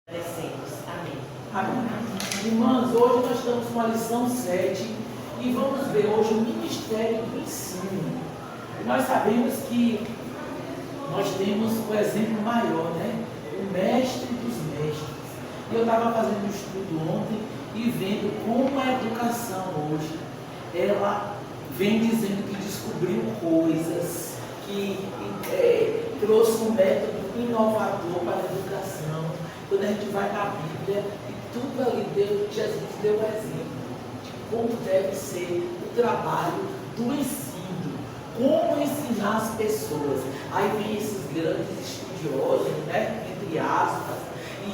Agradecemos. Amém. Amém. Irmãs, hoje nós estamos com a lição 7 e vamos ver hoje o ministério do ensino. Nós sabemos que nós temos o exemplo maior, né? O mestre dos mestres. E eu estava fazendo um estudo ontem e vendo como a educação hoje, ela vem dizendo que descobriu coisas, que trouxe um método inovador para a educação. Quando a gente vai na Bíblia, e tudo ali Jesus deu um exemplo de como deve ser o trabalho do ensino, como ensinar as pessoas. Aí vem esses grandes estudiosos, né, entre aspas,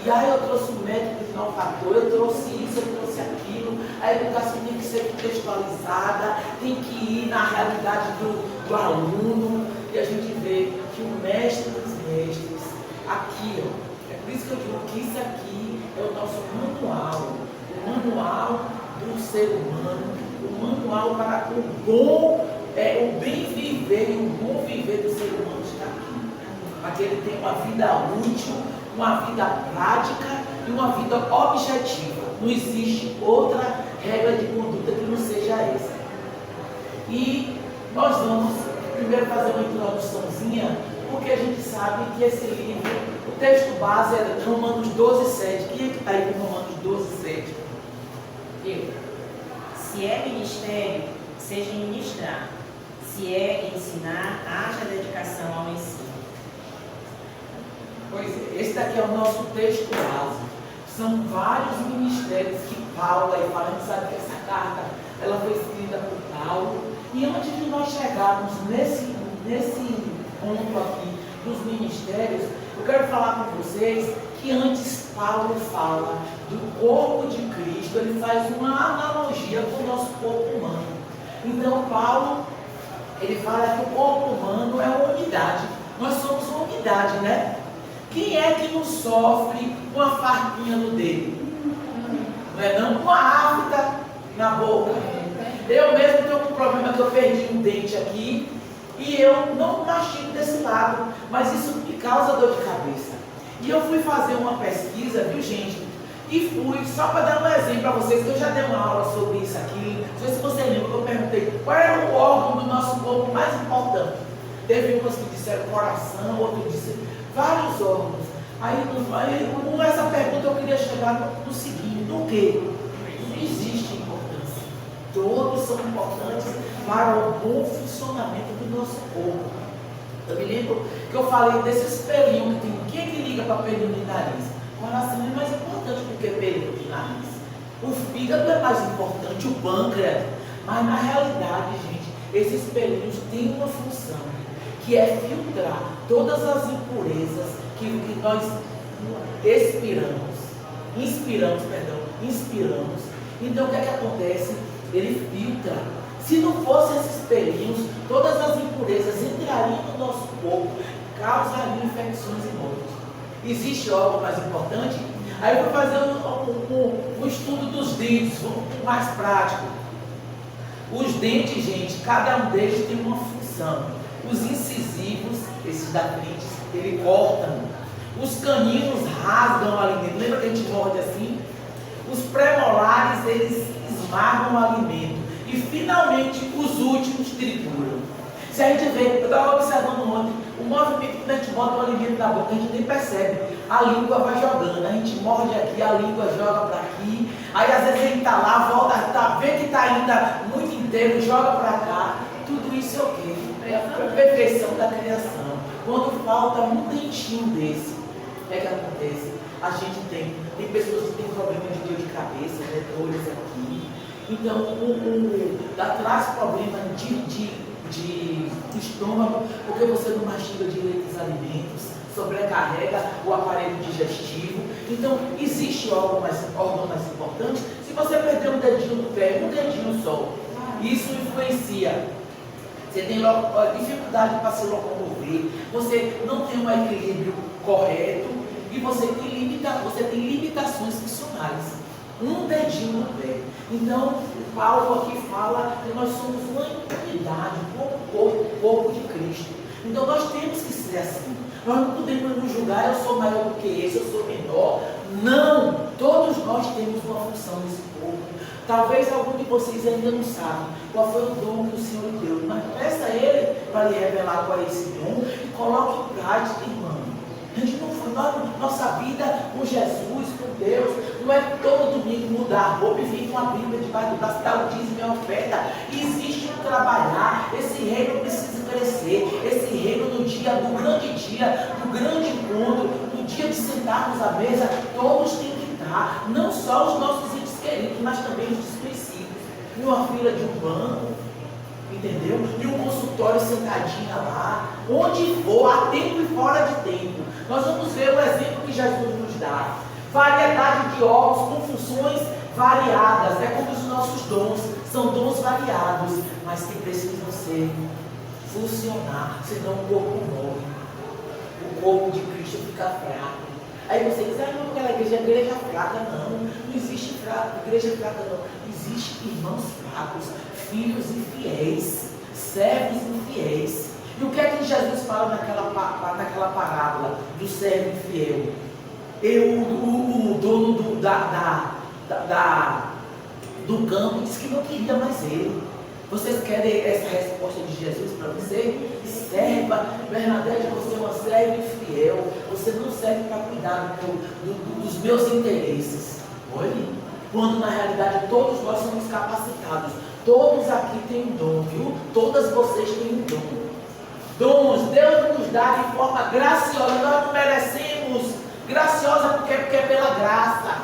e aí eu trouxe um método inovador, eu trouxe isso, eu trouxe aquilo. A educação tem que ser contextualizada, tem que ir na realidade do aluno, e a gente vê que o mestre dos mestres, aqui, ó, é por isso que eu digo que isso aqui é o nosso manual, o manual do ser humano, o manual para o bem viver e o bom viver do ser humano está aqui. Para que ele tenha uma vida útil, uma vida prática e uma vida objetiva. Não existe outra regra de conduta que não seja essa. E nós vamos primeiro fazer uma introduçãozinha, porque a gente sabe que esse livro, o texto base é Romanos 12:7. Quem é que está aí com Romanos 12:7? Eu. Se é ministério, seja em ministrar. Se é ensinar, haja dedicação ao ensino. Pois é, esse daqui é o nosso texto base. São vários ministérios que Paulo aí fala. A gente sabe que essa carta ela foi escrita por Paulo. E antes de nós chegarmos nesse ponto aqui dos ministérios, eu quero falar com vocês que antes Paulo fala do corpo de Cristo, ele faz uma analogia com o nosso corpo humano. Então Paulo, ele fala que o corpo humano é uma unidade. Nós somos uma unidade, né? Quem é que não sofre com a farpinha no dedo? Não é não? Com a afta na boca. Eu mesmo tenho um problema que eu perdi um dente aqui e eu não mastigo desse lado, mas isso me causa dor de cabeça. E eu fui fazer uma pesquisa, viu gente? E fui, só para dar um exemplo para vocês, que eu já dei uma aula sobre isso aqui. Não sei se vocês lembram que eu perguntei qual era o órgão do nosso corpo mais importante. Teve umas que disseram coração, outros disseram vários órgãos. Aí com essa pergunta eu queria chegar no seguinte: no quê? Não existe importância. Todos são importantes para o bom funcionamento do nosso corpo. Eu me lembro que eu falei desse espelhinho que tem. Quem é que liga para pelinho de nariz? O coração é mais importante do que pelinho de nariz. O fígado é mais importante, o pâncreas. Mas na realidade, gente, esses pelinhos têm uma função, que é filtrar todas as impurezas que nós inspiramos. Então o que é que acontece? Ele filtra. Se não fossem esses pelinhos, todas as impurezas entrariam no nosso corpo, causariam infecções e mortes. Existe algo mais importante? Aí eu vou fazer um estudo dos dentes, mais prático. Os dentes, gente, cada um deles tem uma função. Os incisivos, esses da frente, eles cortam. Os caninos rasgam o alimento. Lembra que a gente morde assim? Os premolares, eles esmagam o alimento. E finalmente, os últimos trituram. Se a gente vê, eu estava observando ontem, o movimento que a gente bota o alimento na boca, a gente nem percebe. A língua vai jogando, a gente morde aqui, a língua joga para aqui. Aí às vezes ele está lá, volta, vê que está ainda muito inteiro, joga para cá. Tudo isso é o quê? É a perfeição da criação. Quando falta um dentinho desse, o que é que acontece? A gente tem pessoas que têm problema de dor de cabeça, né, dores aqui. Então, traz problema de estômago, porque você não mastiga direito os alimentos, sobrecarrega o aparelho digestivo. Então, existe órgão mais importante. Se você perder um dedinho do pé, um dedinho só, isso influencia. Você tem dificuldade para se locomover, você não tem um equilíbrio correto e você tem limitações funcionais. Um dedinho no pé. Então, Paulo aqui fala que nós somos uma unidade, um corpo de Cristo. Então, nós temos que ser assim. Nós não podemos nos julgar, eu sou maior do que esse, eu sou menor. Não! Todos nós temos uma função nesse povo. Talvez algum de vocês ainda não sabe qual foi o dom que o Senhor lhe deu, mas peça a Ele para lhe revelar qual é esse dom e coloque em prática, irmão. A gente não foi, nossa vida com Jesus, com Deus, não é todo domingo mudar a roupa e vir com a Bíblia debaixo do braço, dar o dízimo e a oferta. Existe um trabalhar, esse reino precisa crescer, esse reino no dia, do grande encontro, no dia de sentarmos à mesa, todos têm que estar, não só os nossos entes queridos, mas também os desconhecidos. Em uma fila de um banco, entendeu? Em um consultório sentadinha lá, onde for, a tempo e fora de tempo. Nós vamos ver o exemplo que Jesus nos dá. Variedade de órgãos com funções variadas, é como os nossos dons, são dons variados, mas que precisam funcionar, senão o corpo morre. O corpo de Cristo fica fraco. Aí você diz, não, aquela igreja é fraca. Não existe igreja fraca não. Existe irmãos fracos, filhos infiéis, servos infiéis. E o que é que Jesus fala naquela parábola do servo infiel? O dono do campo disse que não queria mais ele. Vocês querem essa resposta de Jesus para você? Serva, Bernadette, você é uma serva infiel. Você não serve para cuidar dos meus interesses. Olhe, quando na realidade todos nós somos capacitados. Todos aqui têm um dom, viu? Todas vocês têm um dom. Dons, Deus nos dá de forma graciosa. Nós não merecemos. Graciosa porque é pela graça.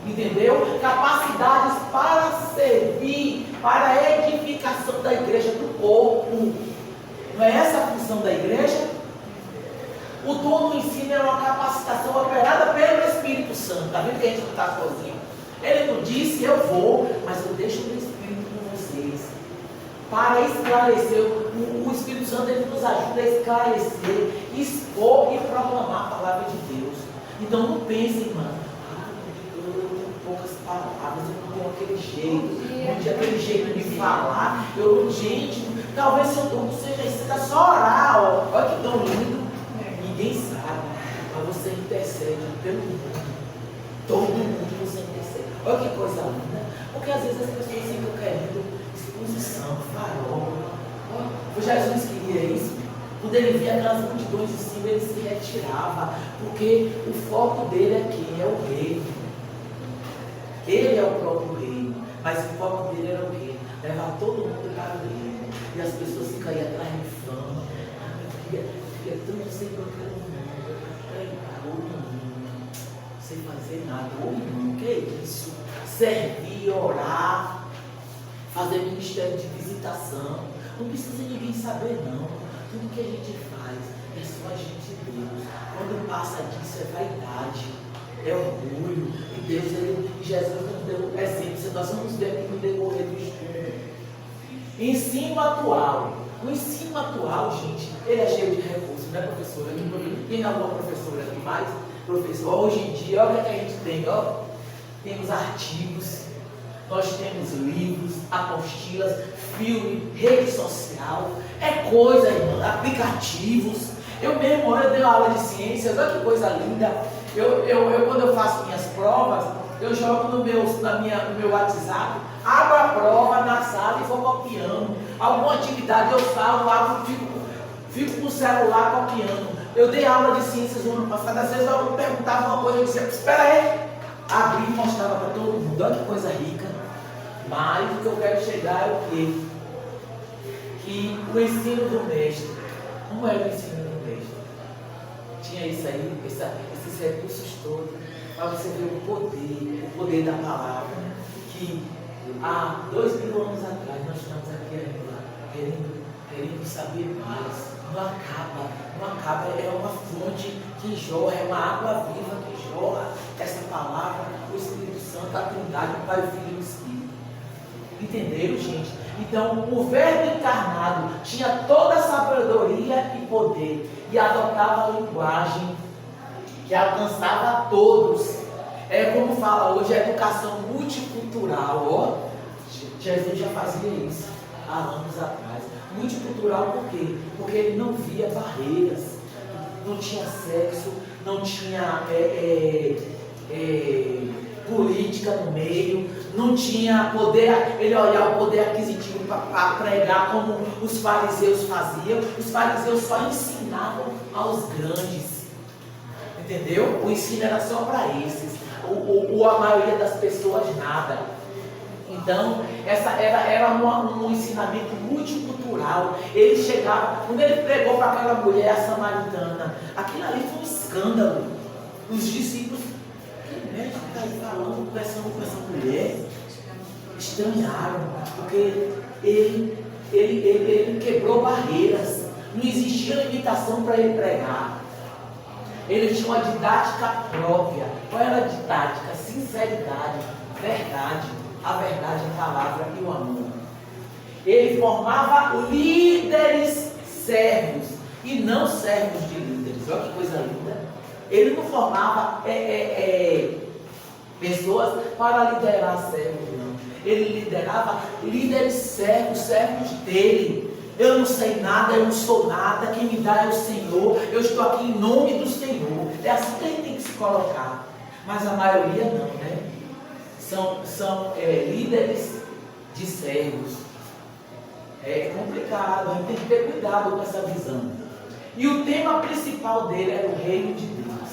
Entendeu? Capacidades para servir, para a edificação da igreja, do corpo. Não é essa a função da igreja? O dom do ensino é uma capacitação operada pelo Espírito Santo. Está vendo que a gente não está sozinho? Ele não disse, eu vou, mas eu deixo o Espírito com vocês. Para esclarecer, o Espírito Santo ele nos ajuda a esclarecer, expor e proclamar a palavra de Deus. Então não pense, irmão, eu tenho poucas palavras, eu não tenho aquele jeito, não tinha aquele jeito de falar. Gente, talvez seu dom seja isso, você só orar, ó. Olha que dom lindo. Ninguém sabe, mas você intercede pelo mundo. Todo mundo você intercede. Olha que coisa linda. Porque às vezes as pessoas ficam querendo exposição, farol. O Jesus queria isso. Quando ele via aquelas multidões em cima, ele se retirava. Porque o foco dele é quem? É o rei. Ele é o próprio rei. Mas o foco dele era o quê? Levar todo mundo para o reino. E as pessoas ficam aí atrás de fama. Fica tanto sem procurar o mundo. Pregar o mundo. Sem fazer nada. Ô irmão, que é isso? Servir, orar. Fazer ministério de visitação. Não precisa ninguém saber, não. Tudo que a gente faz é só a gente e Deus. Quando passa disso é vaidade, é orgulho. E Deus, Jesus nos deu um exemplo. Nós vamos ver aqui no decorrer do estudo. Ensino atual. O ensino atual, gente, ele é cheio de recursos, não é, professora? Tem alguma professora aqui mais? Professor, hoje em dia, olha o que a gente tem, ó. Temos artigos, nós temos livros, apostilas, filme, rede social, é coisa, irmão, aplicativos. Eu mesmo, eu dei aula de ciências, olha que coisa linda. Quando eu faço minhas provas, eu jogo no meu WhatsApp, abro a prova na sala e vou copiando. Alguma atividade eu salvo, fico com o celular copiando. Eu dei aula de ciências no ano passado, às vezes eu perguntava uma coisa, eu dizia, espera aí. Abri e mostrava para todo mundo, olha que coisa rica. Mas o que eu quero chegar é o quê? Que o ensino do mestre, como era o ensino do mestre? Tinha isso aí, esses recursos todos, para você ver o poder da palavra, que há 2000 anos atrás nós estamos aqui querendo saber mais. Não acaba, é uma fonte que jorra, é uma água viva que jorra essa palavra, o Espírito Santo, a Trindade, o Pai, o Filho e o Espírito. Entenderam, gente? Então, o Verbo encarnado tinha toda a sabedoria e poder e adotava a linguagem que alcançava a todos. É como fala hoje, a educação multicultural. Ó, Jesus já fazia isso há anos atrás. Multicultural por quê? Porque ele não via barreiras. não tinha sexo, não tinha política no meio, não tinha poder, ele olhava o poder aquisitivo para pregar como os fariseus faziam. Os fariseus só ensinavam aos grandes, entendeu? O ensino era só para esses, a maioria das pessoas nada. Então, essa era um ensinamento multicultural. Ele chegava, quando ele pregou para aquela mulher samaritana, aquilo ali foi um escândalo. Os discípulos, que médico está aí falando com essa mulher? Estranharam, porque ele quebrou barreiras. Não existia limitação para ele pregar. Ele tinha uma didática própria. Qual era a didática? Sinceridade, verdade. A verdade, a palavra e o amor. Ele formava líderes servos e não servos de líderes. Olha que coisa linda. Ele não formava pessoas para liderar servos, não. Ele liderava líderes servos, servos dele. Eu não sei nada, eu não sou nada, quem me dá é o Senhor, eu estou aqui em nome do Senhor. É assim que a gente tem que se colocar. Mas a maioria não, né? São líderes de servos. É complicado, a gente tem que ter cuidado com essa visão. E o tema principal dele era o reino de Deus.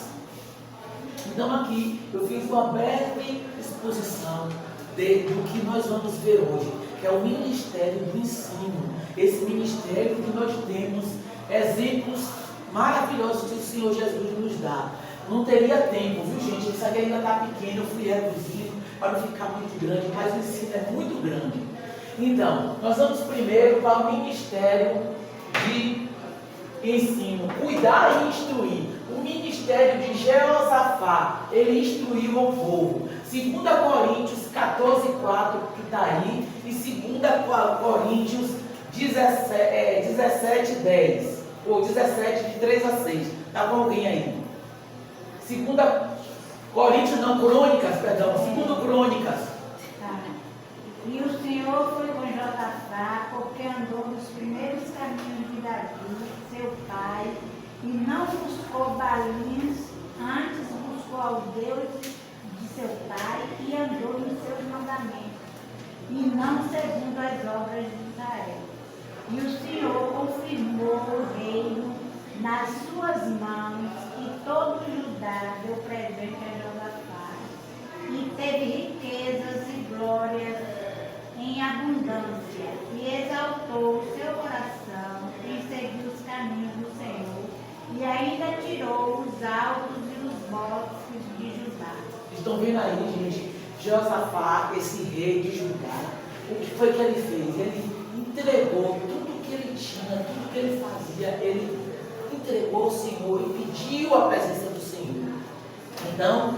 Então aqui eu fiz uma breve exposição do que nós vamos ver hoje, que é o ministério do ensino. Esse ministério que nós temos exemplos maravilhosos que o Senhor Jesus nos dá. Não teria tempo, viu gente? Isso aqui ainda está pequeno, eu fui reduzindo para não ficar muito grande, mas o ensino é muito grande. Então, nós vamos primeiro para o ministério de ensino, cuidar e instruir. O ministério de Jeosafá, ele instruiu o povo. 2 Coríntios 14:4, que está aí, e 2 Coríntios 17:10, ou 17, de 3 a 6. Está com alguém aí? 2 Coríntios, não, Crônicas, perdão, 2 Crônicas. Tá. E o Senhor foi com Josafá, porque andou nos primeiros caminhos de Davi, seu pai, e não buscou Baalins, antes buscou ao Deus de seu pai e andou nos seus mandamentos, e não segundo as obras de Israel. E o Senhor confirmou o reino nas suas mãos, e todo Judá deu presente a Josafá, e teve riquezas e glórias em abundância, e exaltou o seu coração em seguir os caminhos do Senhor, e ainda tirou os altos e os bosques de Judá. Estão vendo aí, gente? Josafá, esse rei de Judá, o que foi que ele fez? Ele entregou tudo que ele tinha, tudo que ele fazia, ele entregou ao Senhor e pediu a presença do Senhor. Então,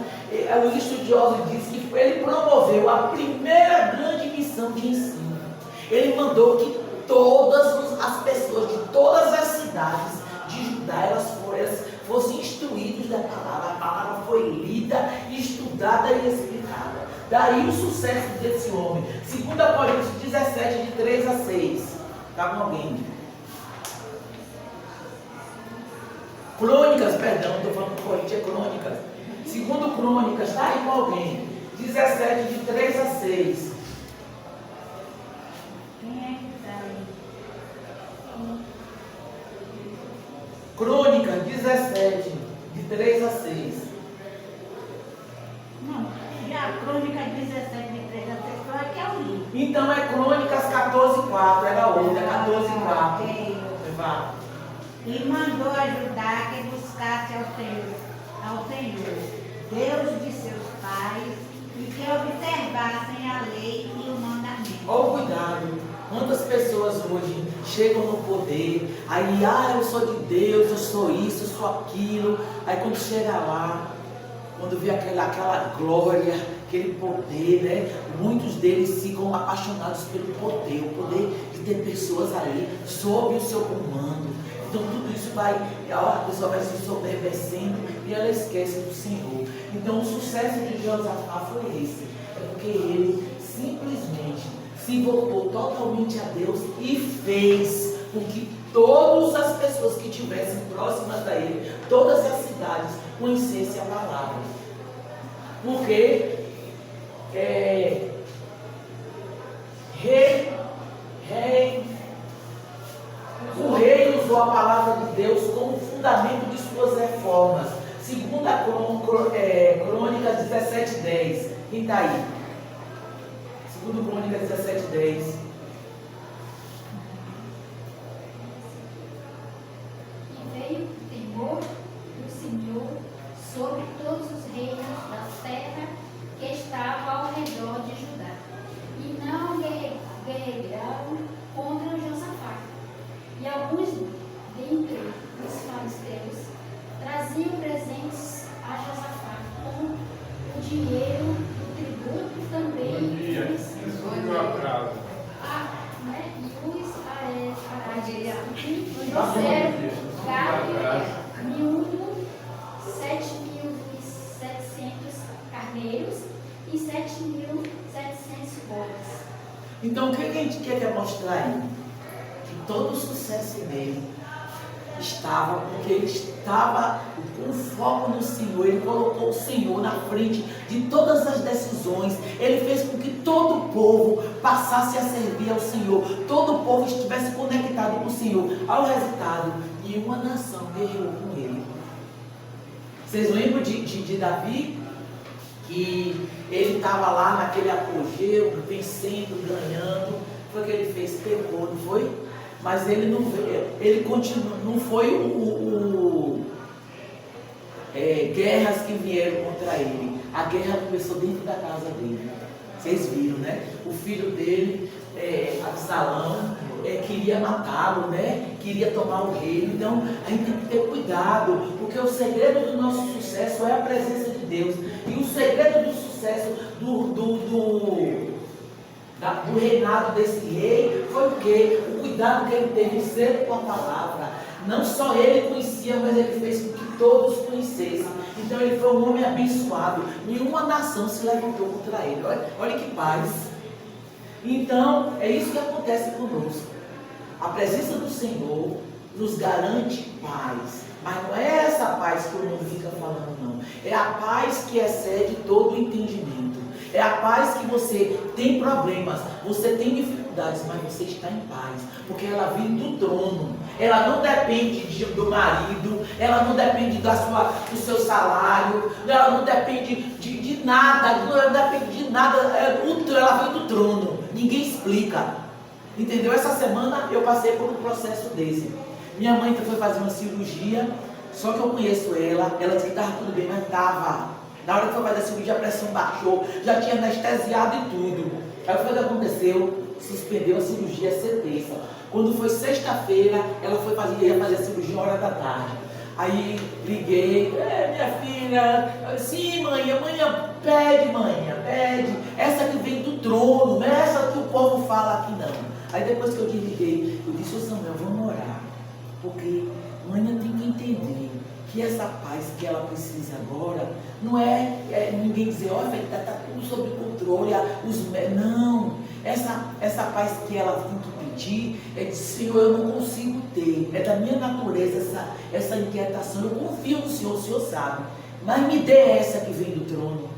os estudiosos dizem que ele promoveu a primeira grande missão de ensino. Ele mandou que todas as pessoas de todas as cidades de Judá, elas fossem instruídas da palavra. A palavra foi lida, estudada e explicada. Daí o sucesso desse homem. 2 Coríntios 17, de 3 a 6. Está com alguém? Crônicas, perdão, estou falando Coríntios, é Crônicas. 2 Crônicas, está aí com alguém? 17, de 3 a 6. Quem é que está aí? Crônicas 17, de 3 a 6. Não, já a Crônica 17, de 3 a 6, só que é o livro. Então é Crônicas 14:4, era outra, 14:4. Vá. E mandou ajudar que buscasse ao Senhor, Deus de seus pais, e que observassem a lei e o mandamento. Olha o cuidado. Quantas pessoas hoje chegam no poder, aí, eu sou de Deus, eu sou isso, eu sou aquilo. Aí quando chega lá, quando vê aquela glória, aquele poder, né? Muitos deles ficam apaixonados pelo poder, o poder de ter pessoas ali sob o seu comando. Então tudo isso a pessoa vai se soberbecendo e ela esquece do Senhor. Então o sucesso de Josafá foi esse. É porque ele simplesmente se voltou totalmente a Deus e fez o com que todas as pessoas que estivessem próximas a ele, todas as cidades, conhecessem a palavra. Porque o rei usou a palavra de Deus como fundamento de suas reformas. Segunda Crônica 17:10. Quem está aí? Segunda Crônica 17:10. E veio o temor do Senhor sobre todos os reinos da terra que estavam ao redor de Judá. E não guerrearam contra Josafá. E alguns dentre os filisteus traziam presentes a Josafá, como o dinheiro do tributo também. E os aradias trouxeram gado miúdo, 7.700 carneiros e 7.700 bodes. Então, o que a gente quer mostrar aí? Que todo o sucesso dele estava, porque ele estava com foco no Senhor. Ele colocou o Senhor na frente de todas as decisões. Ele fez com que todo o povo passasse a servir ao Senhor. Todo o povo estivesse conectado com o Senhor. Ao resultado, nenhuma nação guerreou com ele. Vocês lembram de Davi? Que ele estava lá naquele apogeu, vencendo, ganhando. Foi o que ele fez, pecou, não foi? Mas ele não veio, ele continua, não foi guerras que vieram contra ele. A guerra começou dentro da casa dele. Vocês viram, né? O filho dele, Absalão, queria matá-lo, né? Queria tomar o reino. Então, a gente tem que ter cuidado, porque o segredo do nosso sucesso é a presença de Deus. E o segredo do sucesso do reinado desse rei foi o quê? O cuidado que ele teve em ser com a palavra. Não só ele conhecia, mas ele fez com que todos conhecessem. Então ele foi um homem abençoado. Nenhuma nação se levantou contra ele. Olha que paz. Então é isso que acontece conosco. A presença do Senhor nos garante paz. Mas não é essa paz que o mundo fica falando, não. É a paz que excede todo o entendimento. É a paz que você tem problemas, você tem dificuldades, mas você está em paz. Porque ela vem do trono. Ela não depende do marido, ela não depende do seu salário, ela não depende de nada, ela não depende de nada. Ela vem do trono. Ninguém explica. Entendeu? Essa semana eu passei por um processo desse. Minha mãe foi fazer uma cirurgia, só que eu conheço ela disse que estava tudo bem, mas estava. Na hora que foi fazer a cirurgia, a pressão baixou, já tinha anestesiado e tudo. Aí foi o que aconteceu, suspendeu a cirurgia, ia ser terça. Quando foi sexta-feira, ela ia fazer a cirurgia 1h da tarde. Aí liguei, minha filha, sim mãe, pede, essa que vem do trono, não é essa que o povo fala aqui não. Aí depois que eu desliguei, eu disse, ô Samuel, vamos orar, porque mãe tem que entender que essa paz que ela precisa agora, não é ninguém dizer, olha, está tudo sob controle, não, essa paz que ela tem que pedir, é de Senhor, eu não consigo ter, é da minha natureza essa inquietação, eu confio no Senhor, o Senhor sabe, mas me dê essa que vem do trono.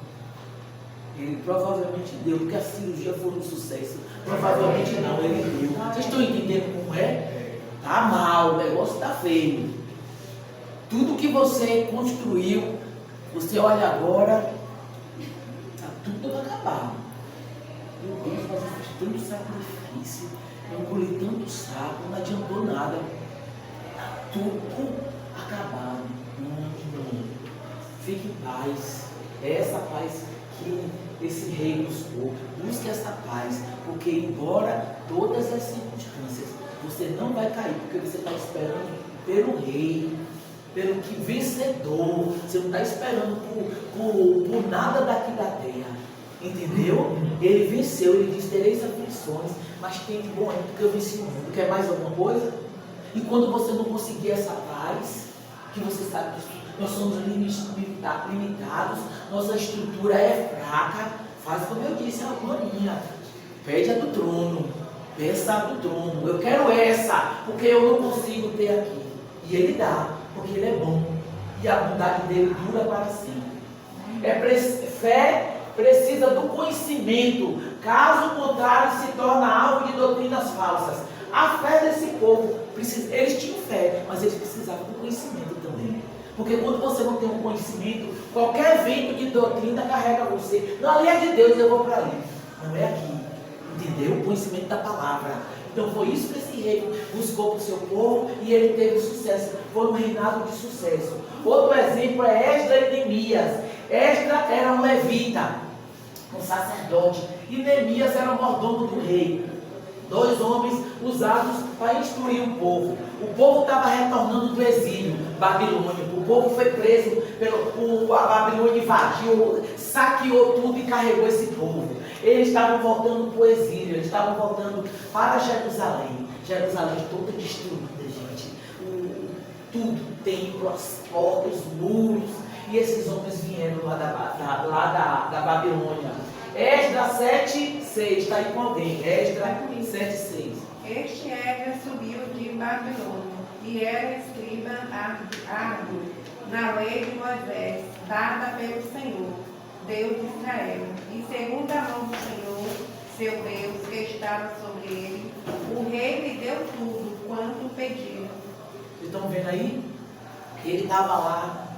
Ele provavelmente deu, porque a cirurgia foi um sucesso, provavelmente não, ele deu. Vocês estão entendendo como é? Tá mal, o negócio está feio. Tudo que você construiu, você olha agora, está tudo acabado. Meu Deus, mas eu fiz tanto sacrifício, eu engoli tanto saco, não adiantou nada. Está tudo acabado. Não. Fique em paz. É essa paz que esse rei buscou. Busque essa paz, porque embora todas as circunstâncias, você não vai cair, porque você está esperando pelo rei, pelo que vencedor. Você não está esperando por nada daqui da terra. Entendeu? Ele venceu, ele disse, tereis aflições, mas tem de bom ânimo, porque eu venci o mundo. Quer mais alguma coisa? E quando você não conseguir essa paz, que você sabe que nós somos limitados, nossa estrutura é fraca, faz como eu disse, a maninha, pede a do trono. peça do trono. Eu quero essa, porque eu não consigo ter aqui. E Ele dá, porque Ele é bom. E a bondade dele dura para sempre. Fé precisa do conhecimento. Caso contrário, se torna alvo de doutrinas falsas. A fé desse povo, eles tinham fé, mas eles precisavam do conhecimento também. Porque quando você não tem um conhecimento, qualquer vento de doutrina carrega você. Não, ali é de Deus, eu vou para ali. Não é aqui. Entendeu? O conhecimento da palavra. Então foi isso que esse rei buscou para o seu povo e ele teve sucesso. Foi um reinado de sucesso. Outro exemplo é Esdras e Neemias. Esdras era um levita, um sacerdote, e Neemias era o mordomo do rei. Dois homens usados para instruir o povo. O povo estava retornando do exílio babilônico. O povo foi preso, a Babilônia invadiu, saqueou tudo e carregou esse povo. Eles estavam voltando para o exílio, eles estavam voltando para Jerusalém. Jerusalém toda destruída, gente. Tudo tem as portas, muros. E esses homens vieram lá da Babilônia. Esdras 7:6, está aí com alguém. Esdras 7:6. Este Esdras subiu de Babilônia e era escriba árduo na lei de Moisés, dada pelo Senhor, Deus de Israel. E segundo a mão do Senhor, seu Deus, que estava sobre ele, o rei lhe deu tudo quanto pediu. Vocês estão vendo aí? Ele estava lá,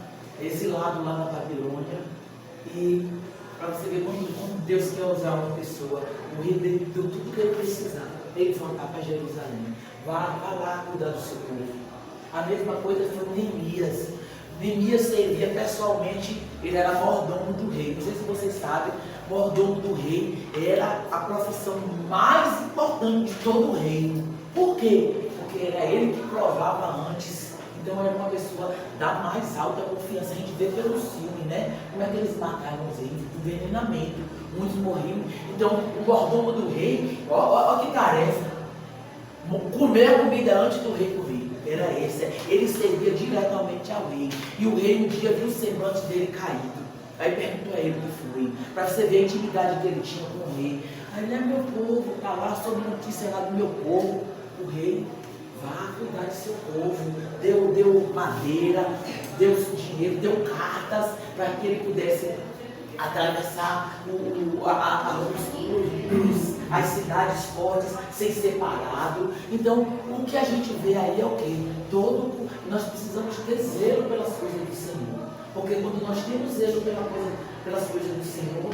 exilado lá na Babilônia. E para você ver como Deus quer usar uma pessoa, o rei deu tudo que ele precisava. Ele voltar para Jerusalém. Vá lá cuidar do seu povo. A mesma coisa foi Neemias. Neemias servia pessoalmente, ele era mordomo do rei. Não sei se vocês sabem, mordomo do rei era a profissão mais importante de todo o reino. Por quê? Porque era ele que provava antes. Então era uma pessoa da mais alta confiança. A gente vê pelo filme, né? Como é que eles mataram os reis? Envenenamento. Muitos morriam. Então o mordomo do rei, ó que tarefa. Comer a comida antes do rei comer. Era esse. Ele servia diretamente ao rei. E o rei um dia viu o semblante dele caído. Aí perguntou a ele o que foi. Para você ver a intimidade que ele tinha com o rei. Aí ele é meu povo, está lá sobre notícia lá do meu povo. O rei, vá cuidar do seu povo. Deu madeira, deu dinheiro, deu cartas para que ele pudesse atravessar as cidades fortes sem ser parado. Então, o que a gente vê aí é o quê? Nós precisamos ter zelo pelas coisas do Senhor. Porque quando nós temos zelo pelas coisas do Senhor,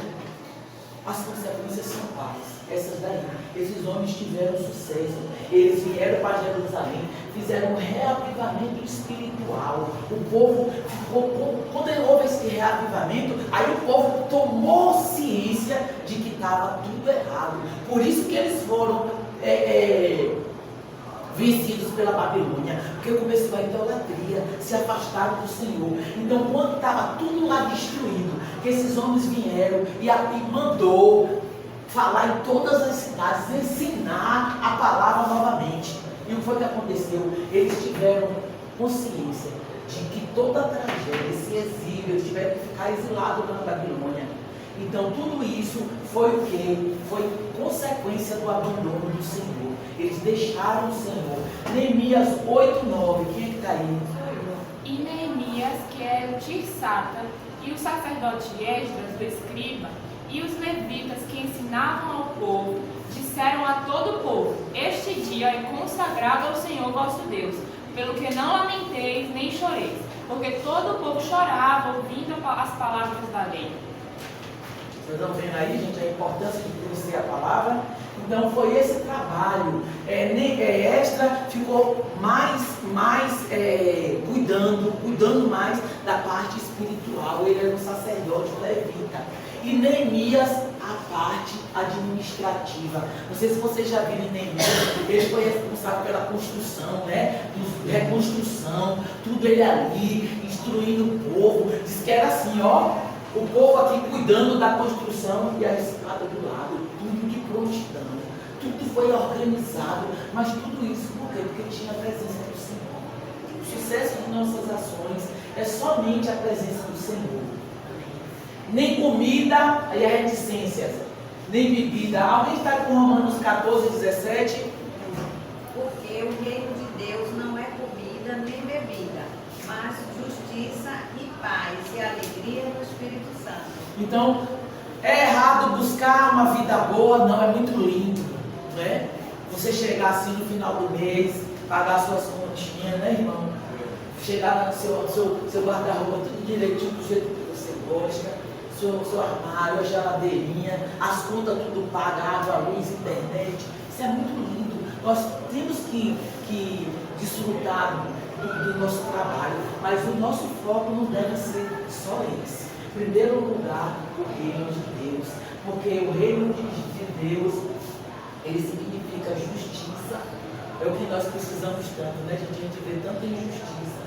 as consequências são quais? Essas daí. Esses homens tiveram sucesso. Eles vieram para Jerusalém, fizeram um reavivamento espiritual. O povo ficou, quando houve esse reavivamento, aí o povo tomou ciência de que estava tudo errado. Por isso que eles foram vencidos pela Babilônia, porque começou a idolatria, se afastaram do Senhor. Então, quando estava tudo lá destruído, que esses homens vieram e mandou falar em todas as cidades, ensinar a palavra novamente. E o que foi que aconteceu? Eles tiveram consciência de que toda a tragédia, esse exílio, eles tiveram que ficar exilados na Babilônia. Então, tudo isso foi o quê? Foi consequência do abandono do Senhor. Eles deixaram o Senhor. Neemias 8:9. Quem é que está aí? E Neemias, que era o Tirsata, e o sacerdote Esdras, do escriba, e os levitas que ensinavam ao povo, disseram a todo o povo: este dia é consagrado ao Senhor vosso Deus, pelo que não lamenteis nem choreis, porque todo o povo chorava ouvindo as palavras da lei. Vocês estão vendo aí, gente, a importância de conhecer a palavra? Então foi esse trabalho. Esdras ficou mais cuidando mais da parte espiritual. Ele era um sacerdote, um levita. E Neemias, a parte administrativa. Não sei se vocês já viram Neemias, ele foi responsável pela construção, né? Reconstrução, tudo ele ali, instruindo o povo. Diz que era assim, ó. O povo aqui cuidando da construção e a escada do lado, tudo de prontidão, tudo foi organizado, mas tudo isso por quê? Porque tinha a presença do Senhor. O sucesso de nossas ações é somente a presença do Senhor. Nem comida, aí a reticência. nem bebida. Alguém está com Romanos 14, 17? Porque o reino de Deus não é comida nem bebida, mas justiça e paz e alegria no Espírito Santo. Então, é errado buscar uma vida boa, não, é muito lindo, né? Você chegar assim no final do mês, pagar suas continhas, né, irmão? Chegar no seu guarda-roupa tudo direitinho do jeito que você gosta, seu armário, a geladeirinha, as contas tudo pagas, água, luz, internet. Isso é muito lindo. Nós temos que desfrutar do nosso trabalho, mas o nosso foco não deve ser só esse. Em primeiro lugar, o reino de Deus, porque o reino de Deus, ele significa justiça. É o que nós precisamos tanto, né? A gente vê tanta injustiça,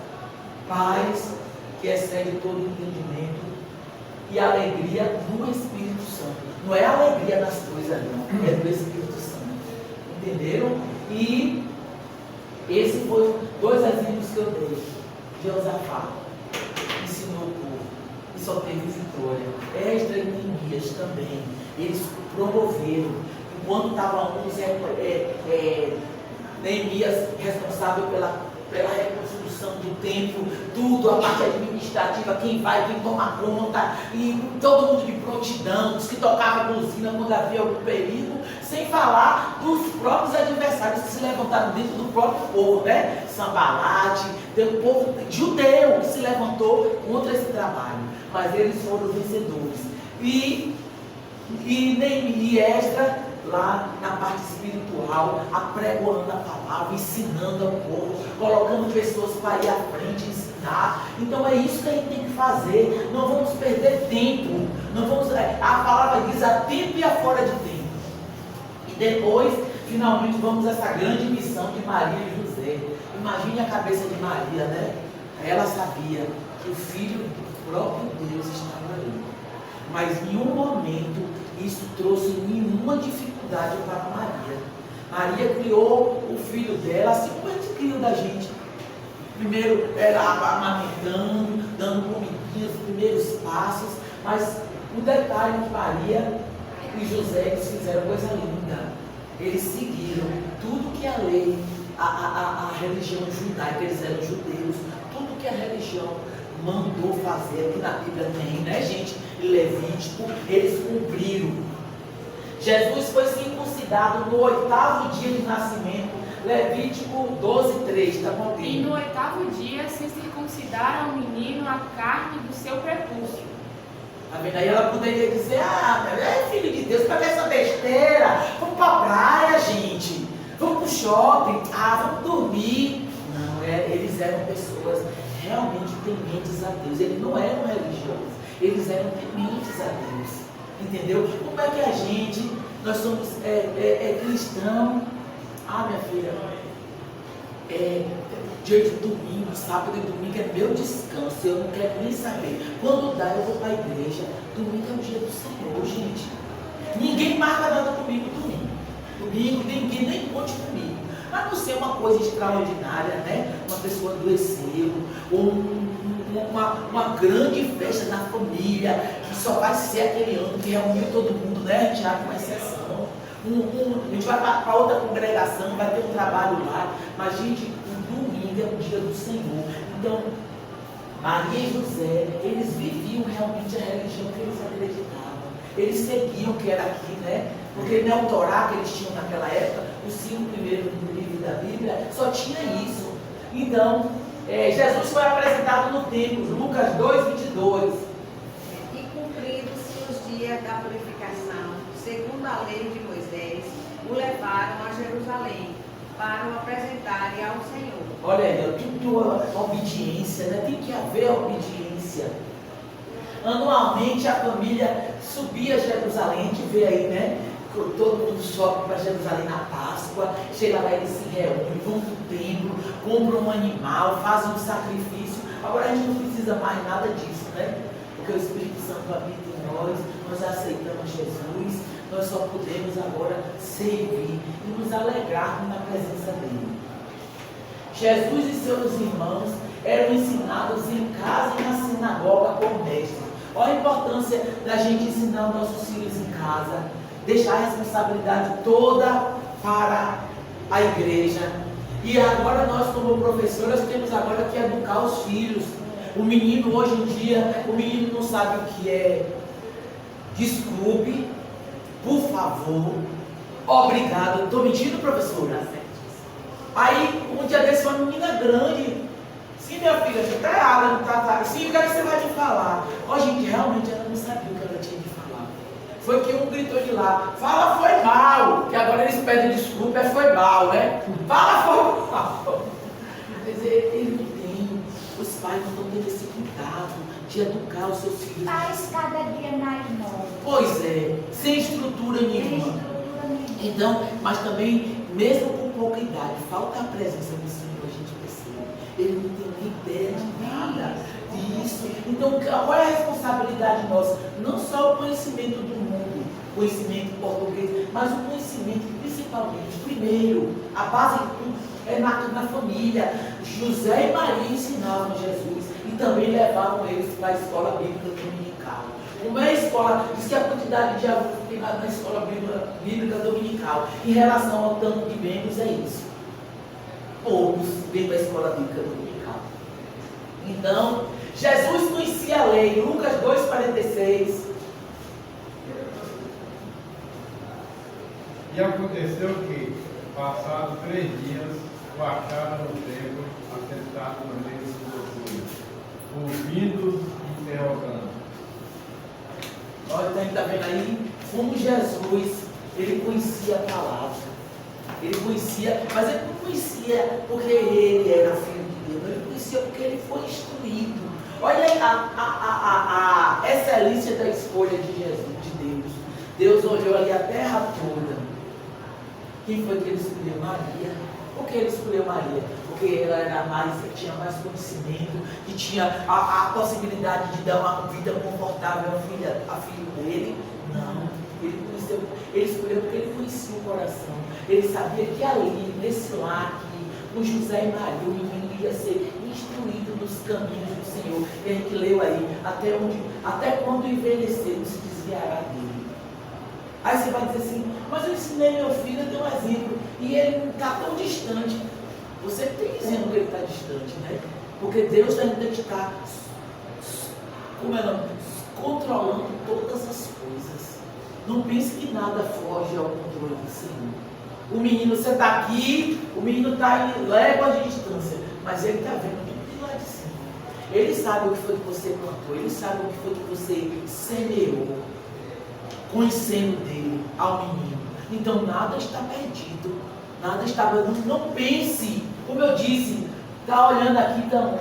paz que excede todo entendimento e alegria do Espírito Santo. Não é alegria nas coisas, não, é do Espírito Santo. Entenderam? E esse foi 2 exemplos que eu dei. Jeosafá ensinou o povo e só teve vitória. Esdras e Neemias também. Eles promoveram. Enquanto estavam uns Neemias responsável pela reconstrução do templo, tudo, a parte administrativa, quem vai, quem toma conta, e todo mundo de prontidão, os que tocavam buzina quando havia algum perigo, sem falar dos próprios adversários que se levantaram dentro do próprio povo, né? Sambalate, tem um povo judeu que se levantou contra esse trabalho, mas eles foram vencedores. E Esdras, lá na parte espiritual, apregoando a palavra, ensinando ao povo, colocando pessoas para ir à frente ensinar. Então é isso que a gente tem que fazer. Não vamos perder tempo. Não vamos, a palavra diz a tempo e a fora de tempo. E depois, finalmente, vamos a essa grande missão de Maria e José. Imagine a cabeça de Maria, né? Ela sabia que o Filho do próprio Deus estava ali. Mas em um momento isso trouxe nenhuma dificuldade para Maria. Maria criou o filho dela, assim como a gente cria o da gente. Primeiro era amamentando, dando comidinhas, os primeiros passos. Mas o detalhe é que Maria e José, eles fizeram coisa linda. Eles seguiram tudo que a lei, a religião judaica, eles eram judeus, tudo que a religião mandou fazer, aqui na Bíblia tem, né, gente? Levítico, eles cumpriram. Jesus foi circuncidado no 8º dia de nascimento, Levítico 12:3, está contendo. E no 8º dia se circuncidaram ao menino a carne do seu prepúcio. Tá vendo? Aí ela poderia dizer, filho de Deus, cadê essa besteira? Vamos pra praia, gente. Vamos pro shopping. Vamos dormir. Não, eles eram pessoas realmente tementes a Deus. Eles não eram religiosos. Eles eram tementes a Deus. Entendeu? Como é que a gente, nós somos cristão. Minha filha, dia de domingo, sábado e domingo é meu descanso. Eu não quero nem saber. Quando dá, eu vou para a igreja. Domingo é o dia do Senhor, gente. Ninguém marca nada comigo domingo. Domingo, ninguém nem conte comigo. A não ser uma coisa extraordinária, né? Uma pessoa adoeceu, ou uma grande festa na família, que só vai ser aquele ano que reuniu todo mundo, né? Tiago, uma exceção. A gente vai para outra congregação, vai ter um trabalho lá, mas, gente, o domingo é o dia do Senhor. Então, Maria e José, eles viviam realmente a religião que eles acreditavam. Eles seguiam o que era aqui, né? Porque não é o Torá que eles tinham naquela época, os 5 primeiros livros da Bíblia, só tinha isso. Então, Jesus foi apresentado no templo, Lucas 2:22. E cumpridos-se os dias da purificação, segundo a lei de Moisés, o levaram a Jerusalém para o apresentarem ao Senhor. Olha aí, tudo a obediência, né? Tem que haver obediência. Anualmente a família subia a Jerusalém, a gente vê aí, né? Todo mundo sobe para Jerusalém na Páscoa, chega lá, eles se reúnem, vão para o templo, compram um animal, fazem um sacrifício. Agora a gente não precisa mais nada disso, né? Porque o Espírito Santo habita em nós aceitamos Jesus, nós só podemos agora servir e nos alegrarmos na presença dele. Jesus e seus irmãos eram ensinados em casa e na sinagoga por mestre. Olha a importância da gente ensinar os nossos filhos em casa. deixar a responsabilidade toda para a igreja. E agora nós, como professoras, temos agora que educar os filhos. O menino hoje em dia, o menino não sabe o que é desculpe, por favor, obrigado. Estou mentindo, professora? Aí, um dia desse, uma menina grande, sim, minha filha, você está errada, não está? Sim, o que é que você vai me falar? Ó, gente, realmente ela não sabia o que ela tinha de falar. Foi que um gritou de lá, fala foi mal, que agora eles pedem desculpa, foi mal, né? Fala foi mal. Quer dizer, ele não tem, os pais não estão tendo esse cuidado de educar os seus filhos. Faz cada dia mais novo. Pois é, sem estrutura nenhuma. Então, mas também, mesmo com pouca idade, falta a presença do Senhor, a gente percebe. Ele não tem nem ideia de nada disso. Então, qual é a responsabilidade nossa? Não só o conhecimento do mundo, conhecimento português, mas o conhecimento principalmente, primeiro, a base de tudo é na família. José e Maria ensinavam Jesus e também levavam eles para a escola bíblica dominical. Como é a escola, diz que a quantidade de alunos que tem na escola bíblica dominical em relação ao tanto de membros é isso. Poucos vêm para a escola bíblica dominical. Então, Jesus conhecia a lei, Lucas 2,46. E aconteceu que, passados 3 dias, o acharam no templo, assentado no meio dos doutores, ouvindo e interrogando. Olha, a gente está vendo aí como Jesus, ele conhecia a palavra. Ele conhecia, mas ele não conhecia porque ele era filho de Deus, ele conhecia porque ele foi instruído. Olha aí a excelência da escolha de Jesus, de Deus. Deus olhou ali a terra toda. Quem foi que ele escolheu? Maria. Por que ele escolheu Maria? Porque ela era mais, tinha mais conhecimento, que tinha a possibilidade de dar uma vida confortável a filho dele. Não, ele conheceu, ele escolheu porque ele conhecia o coração. Ele sabia que ali, nesse lar aqui, com José e Maria, o menino ia ser instruído nos caminhos do Senhor. E a gente leu aí, até quando envelhecer, não se desviará dele. Aí você vai dizer assim, mas eu ensinei meu filho, eu dei um exemplo, e ele não está tão distante. Você tem dizendo que ele está distante, né? Porque Deus ainda está, controlando todas as coisas. Não pense que nada foge ao controle do Senhor. O menino, você está aqui, o menino está em léguas de distância, mas ele está vendo tudo de lá de cima. Ele sabe o que foi que você plantou, ele sabe o que foi que você semeou, conhecendo dele ao menino. Então nada está perdido, nada está perdido. Não pense, como eu disse, está olhando aqui também.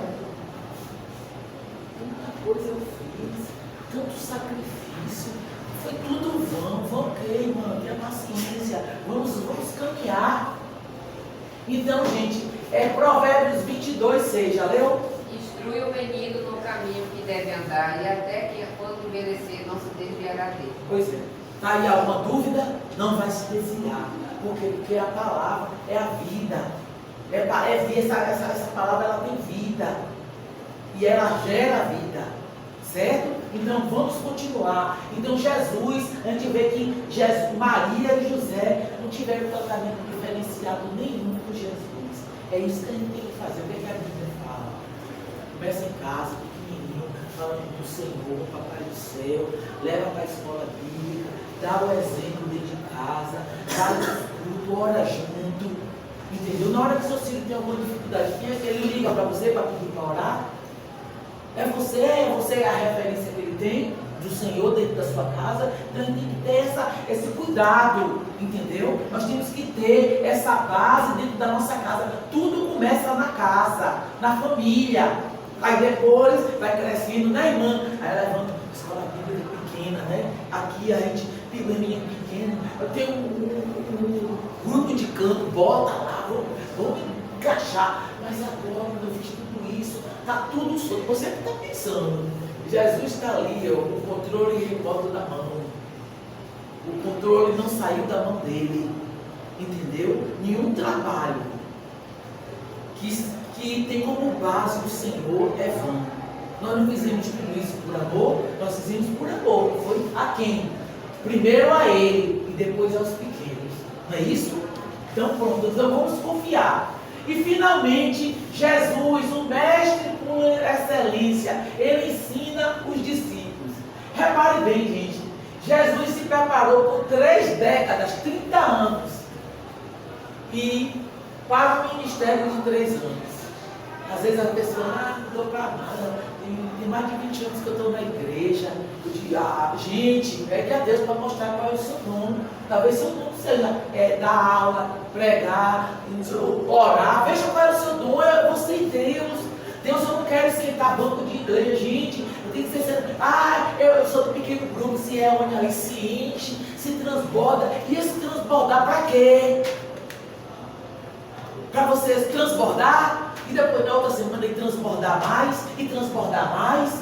Tanta coisa eu fiz, tanto sacrifício, foi tudo vão, ok, mano, tenha paciência, vamos caminhar. Então, gente, Provérbios 22:6, já leu? Instrui o menino no caminho que deve andar, e até que quando envelhecer não se desviará dele. Pois é. Está aí alguma dúvida? Não vai se desviar. Porque a palavra é a vida. Essa palavra ela tem vida. E ela gera vida. Certo? Então vamos continuar. Então Jesus, a gente vê que Maria e José não tiveram tratamento diferenciado nenhum com Jesus. É isso que a gente tem que fazer. O que a Bíblia fala? Começa em casa, pequenininho, falando do Senhor, Papai do céu, leva para a escola bíblica, dá o exemplo dentro de casa, dá o escudo, ora junto, entendeu? Na hora que seu filho tem alguma dificuldade, ele liga para você para pedir para orar. É você a referência que ele tem do Senhor dentro da sua casa. Então a gente tem que ter esse cuidado, entendeu? Nós temos que ter essa base dentro da nossa casa. Tudo começa na casa, na família. Aí depois vai crescendo, né, irmã? Aí levanta a escola bíblica pequena, né? Aqui a gente pegou menino pequeno, eu tenho um grupo de canto, bota lá, vamos encaixar. Mas agora eu fiz tudo isso, está tudo solto. Você que está pensando, Jesus está ali, ó, o controle remoto da mão. O controle não saiu da mão dele, entendeu? Nenhum trabalho que tem como base o Senhor é vão. Nós não fizemos tudo isso por amor, nós fizemos por amor. Foi a quem? Primeiro a Ele, e depois aos pequenos. Não é isso? Então pronto, então vamos confiar. E finalmente, Jesus, o mestre com excelência, ele ensina os discípulos. Repare bem, gente, Jesus se preparou por 3 décadas, 30 anos, e para o ministério de 3 anos. Às vezes a pessoa, não estou para nada, tem mais de 20 anos que eu estou na igreja. Eu digo, gente, pegue a Deus para mostrar qual é o seu dom. Talvez seu dom seja dar aula, pregar, orar. Veja qual é o seu dom, é você e Deus. Deus, eu não quero sentar banco de igreja, gente. Eu tenho que ser eu sou do pequeno grupo, se reúne ali, se enche, se transborda. E esse transbordar para quê? Para você transbordar e depois na outra semana ele transbordar mais e transbordar mais,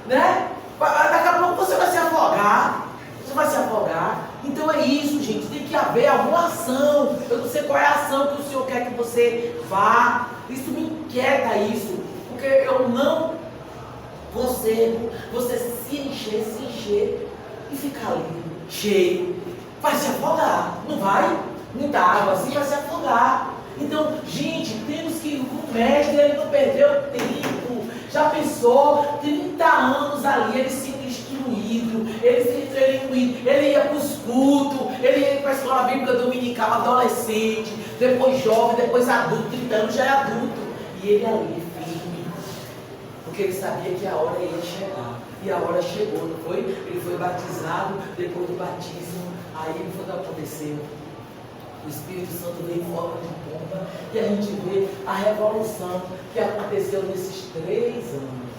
né? Daqui a pouco você vai se afogar. Você vai se afogar. Então é isso, gente. Tem que haver alguma ação. Eu não sei qual é a ação que o Senhor quer que você vá. Isso me inquieta, isso. Porque eu não consigo você se encher e ficar ali, cheio. Vai se afogar, não vai? Muita água assim vai se afogar. Então, gente, temos que, o mestre, ele não perdeu tempo. Já pensou, 30 anos ali, ele sendo instruído, ele ia para os cultos, ele ia para a escola bíblica dominical, adolescente, depois jovem, depois adulto, 30 anos já é adulto. E ele ali, firme, porque ele sabia que a hora ia chegar. E a hora chegou, não foi? Ele foi batizado, depois do batismo, aí foi o que aconteceu. O Espírito Santo veio em forma de pomba e a gente vê a revolução que aconteceu nesses 3 anos.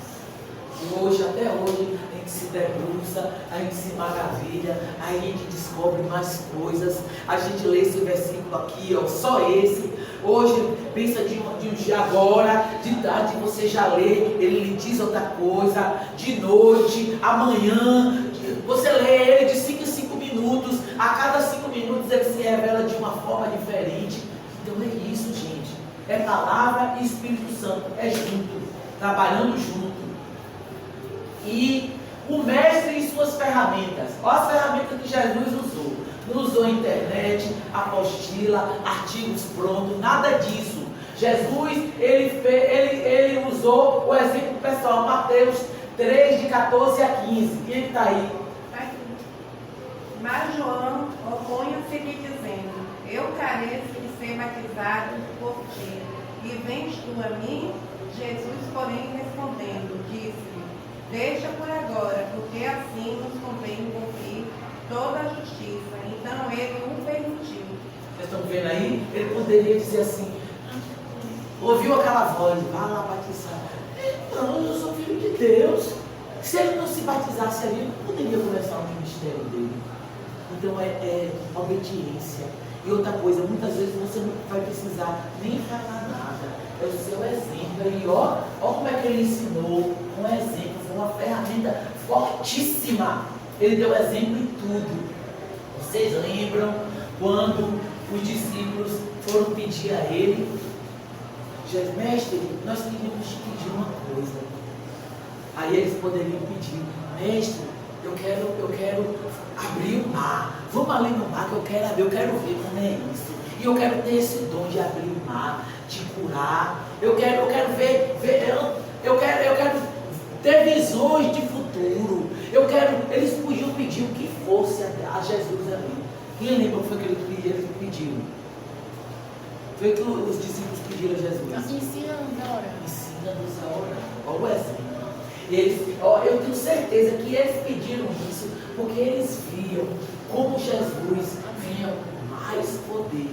E hoje, até hoje, a gente se debruça, a gente se maravilha, a gente descobre mais coisas. A gente lê esse versículo aqui, ó, só esse. Hoje, pensa de um dia agora, de tarde você já lê, ele lhe diz outra coisa, de noite, amanhã, você lê ele de 5 em 5 minutos, a cada 5 minutos ele se revela de uma forma diferente. Então é isso, gente. É palavra e Espírito Santo, é junto, trabalhando junto. E o mestre e suas ferramentas. Olha as ferramentas que Jesus usou. Não usou internet, apostila, artigos prontos, nada disso. Jesus, ele usou o exemplo pessoal, Mateus 3, de 14 a 15. Quem está aí? Mas João opunha-se lhe dizendo: eu careço de ser batizado por ti, e vens tu a mim? Jesus, porém, respondendo, disse-lhe: deixa por agora, porque assim nos convém cumprir toda a justiça. Então ele o permitiu. Vocês estão vendo aí? Ele poderia dizer assim, ouviu aquela voz, vá lá batizar. Não, eu sou filho de Deus. Se ele não se batizasse ali, não poderia começar o ministério dele. Então é obediência. E outra coisa, muitas vezes você não vai precisar nem falar nada. É o seu exemplo. E ó como é que ele ensinou. Um exemplo, foi uma ferramenta fortíssima. Ele deu exemplo em tudo. Vocês lembram quando os discípulos foram pedir a ele? Mestre, nós queríamos te pedir uma coisa. Aí eles poderiam pedir, mestre, eu quero abrir o mar. Vamos ali no mar que eu quero ver como é isso. E eu quero ter esse dom de abrir o mar, de curar. Eu quero ter visões de futuro. Eles podiam pedir o que fosse a Jesus ali. Quem lembra o que foi que eles pediram? Foi que os discípulos pediram a Jesus. Ensina-nos a orar. Ensina-nos a orar. Olha o exemplo. Eu tenho certeza que eles pediram isso porque eles viam como Jesus vinha com mais poder.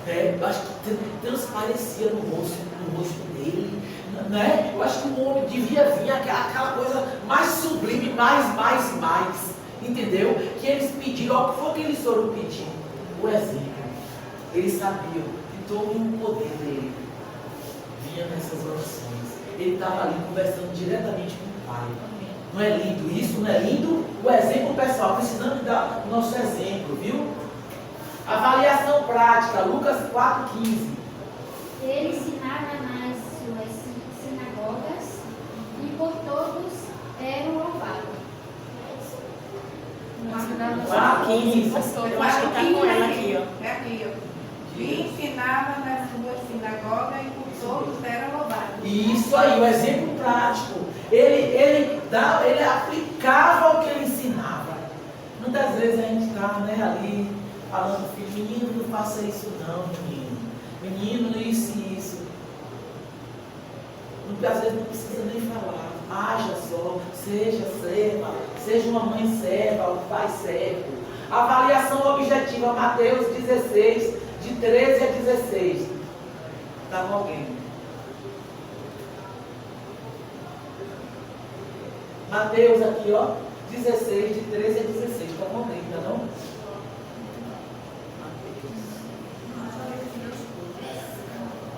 Né? Eu acho que transparecia no rosto dele. Né? Eu acho que o homem devia vir aquela coisa mais sublime, mais. Entendeu? Que eles pediram, olha o que foi que eles foram pedir? O exemplo. Eles sabiam que todo o poder dele vinha nessas orações. Ele estava ali conversando diretamente com o Pai. Não é lindo isso? Não é lindo? O exemplo pessoal, precisamos dar o nosso exemplo, viu? Avaliação prática, Lucas 4,15. Ele ensinava nas suas sinagogas e por todos eram louvados. Ah, 15, pastor, eu acho que está com ela aqui, ó. É aqui, ó. E ensinava nas suas sinagogas e por todos era louvado. Isso aí, o exemplo prático. Ele aplicava o que ele ensinava. Muitas vezes a gente está, né, ali falando, filho, menino, não faça isso não, menino. Menino, isso e isso. Muitas vezes não precisa nem falar. Haja só, seja serva, seja uma mãe serva, um pai servo. Avaliação objetiva, Mateus 16, de 13 a 16. Está com alguém? Mateus aqui, ó, 16, de 13 a 16. Está com alguém, tá não?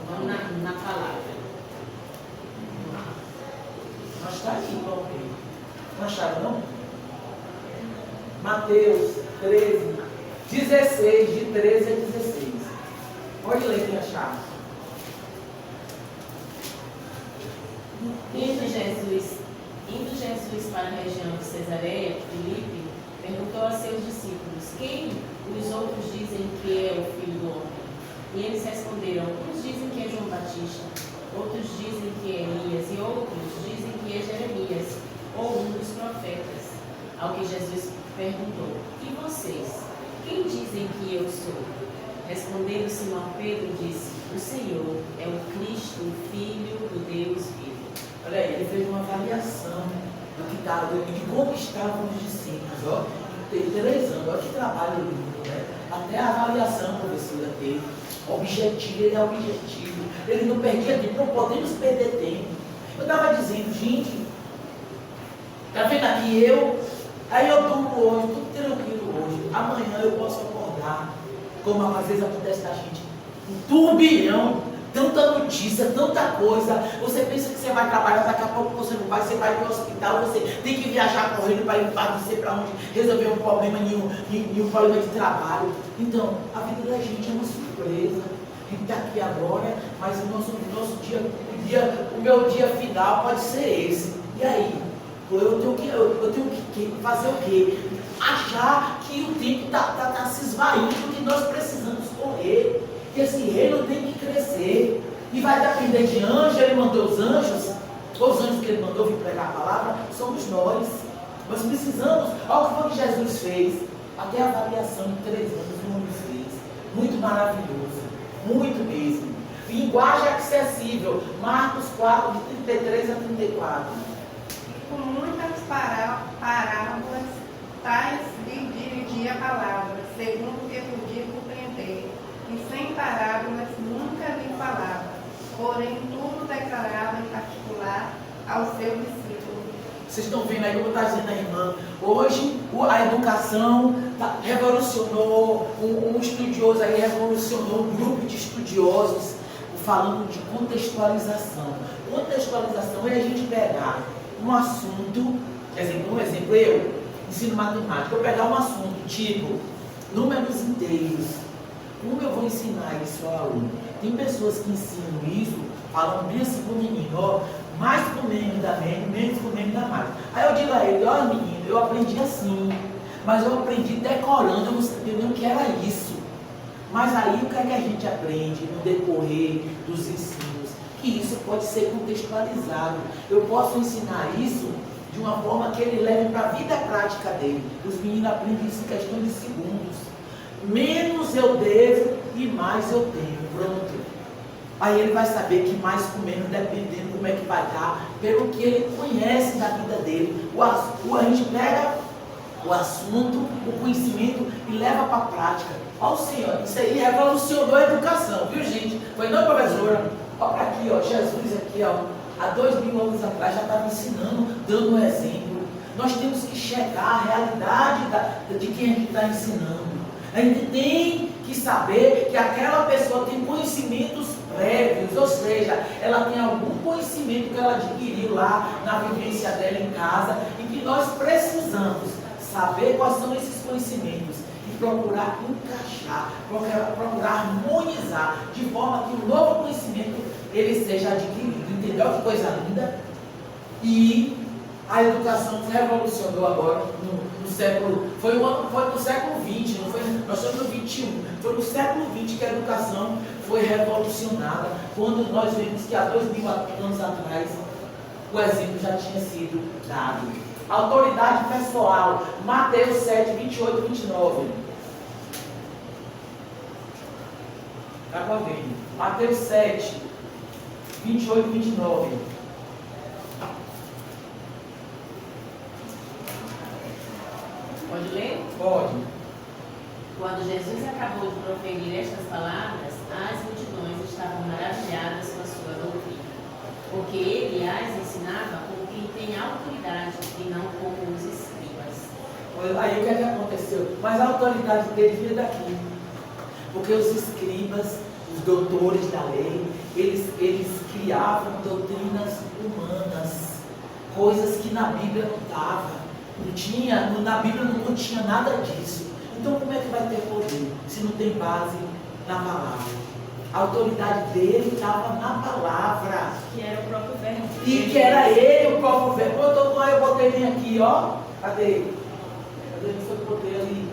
Vamos na palavra. Mas está aqui, com alguém. Não acharam, não? Mateus 13, 16, de 13 a 16. Pode ler quem achar. Indo Jesus para a região de Cesareia, Filipe perguntou a seus discípulos: quem os outros dizem que é o Filho do Homem? E eles responderam: uns dizem que é João Batista, outros dizem que é Elias, e outros dizem que é Jeremias, ou um dos profetas. Ao que Jesus perguntou: e vocês? Quem dizem que eu sou? Respondendo Simão Pedro, disse: o Senhor é o Cristo, o Filho do Deus vivo. Olha aí, ele fez uma avaliação de como estavam os discípulos, ó. Tem 3 anos, olha que trabalho lindo, né? Até a avaliação, professora, teve. Objetivo, ele é objetivo. Ele não perdia tempo, não podemos perder tempo. Eu estava dizendo, gente, tá vendo aqui aí eu durmo hoje, tudo tranquilo hoje. Amanhã eu posso acordar, como às vezes acontece da gente, um turbilhão, tanta notícia, tanta coisa. Você pensa que você vai trabalhar, daqui a pouco você não vai, você vai para o hospital, você tem que viajar correndo para ir para não sei para onde, resolver um problema, nenhum problema de trabalho. Então, a vida da gente é uma surpresa. A gente está aqui agora, mas o meu dia final pode ser esse. E aí? Eu tenho que fazer o quê? Achar que o tempo está se esvaindo, que nós precisamos correr, que esse reino tem que crescer. E vai depender de anjo, ele mandou os anjos que ele mandou vir pregar a palavra, somos nós. Nós precisamos, olha o que foi que Jesus fez. Até a avaliação em 3 anos o homem fez. Muito maravilhoso, muito mesmo. Linguagem acessível, Marcos 4, de 33 a 34. Com muitas parábolas, tais lhe dirigia a palavra, segundo o que podia compreender. E sem parábolas nunca lhe falava, porém tudo declarava em particular ao seu discípulo. Vocês estão vendo aí como está dizendo a irmã? Hoje a educação revolucionou, um estudioso aí revolucionou, um grupo de estudiosos falando de contextualização. Contextualização é a gente pegar um assunto, um exemplo, eu ensino matemática, eu pegar um assunto tipo números inteiros. Como eu vou ensinar isso ao aluno? Tem pessoas que ensinam isso, falam bem assim para o menino, ó, mais para o menino dá menos para o menino dá mais. Aí eu digo a ele, olha menino, eu aprendi assim, mas eu aprendi decorando, eu não sabia nem o que era isso. Mas aí o que é que a gente aprende no decorrer dos ensinos? Que isso pode ser contextualizado. Eu posso ensinar isso de uma forma que ele leve para a vida prática dele. Os meninos aprendem isso em questão de segundos. Menos eu devo e mais eu tenho. Pronto. Aí ele vai saber que mais com menos, dependendo como é que vai dar, pelo que ele conhece da vida dele. A gente pega o assunto, o conhecimento e leva para a prática. Ó, Senhor, isso aí revolucionou a educação, viu, gente? Foi não, professora? Olha para aqui, ó, Jesus aqui, ó, há 2000 anos atrás já estava ensinando, dando um exemplo. Nós temos que chegar à realidade de quem a gente está ensinando. A gente tem que saber que aquela pessoa tem conhecimentos prévios, ou seja, ela tem algum conhecimento que ela adquiriu lá na vivência dela em casa e que nós precisamos saber quais são esses conhecimentos e procurar encaixar, procurar harmonizar de forma que o novo conhecimento ele seja adquirido. Entendeu que coisa linda? E a educação revolucionou agora no foi no século XX, não foi, nós estamos no XXI, foi no século XX que a educação foi revolucionada, quando nós vimos que há 2000 anos atrás o exemplo já tinha sido dado. Autoridade pessoal, Mateus 7, 28 e 29. Está com alguém? Mateus 7, 28 e 29. Pode ler? Pode. Quando Jesus acabou de proferir estas palavras, as multidões estavam maravilhadas com a sua doutrina, porque ele as ensinava como quem tem autoridade e não como os escribas. Aí o que é que aconteceu? Mas a autoridade dele vinha daqui. Porque os escribas, os doutores da lei, eles criavam doutrinas humanas, coisas que na Bíblia não estava. Não tinha, na Bíblia não tinha nada disso. Então como é que vai ter poder se não tem base na palavra? A autoridade dele estava na palavra. Que era o próprio verbo. E que era ele o próprio verbo. Eu botei bem aqui, ó. Cadê? Não foi que eu botei ali?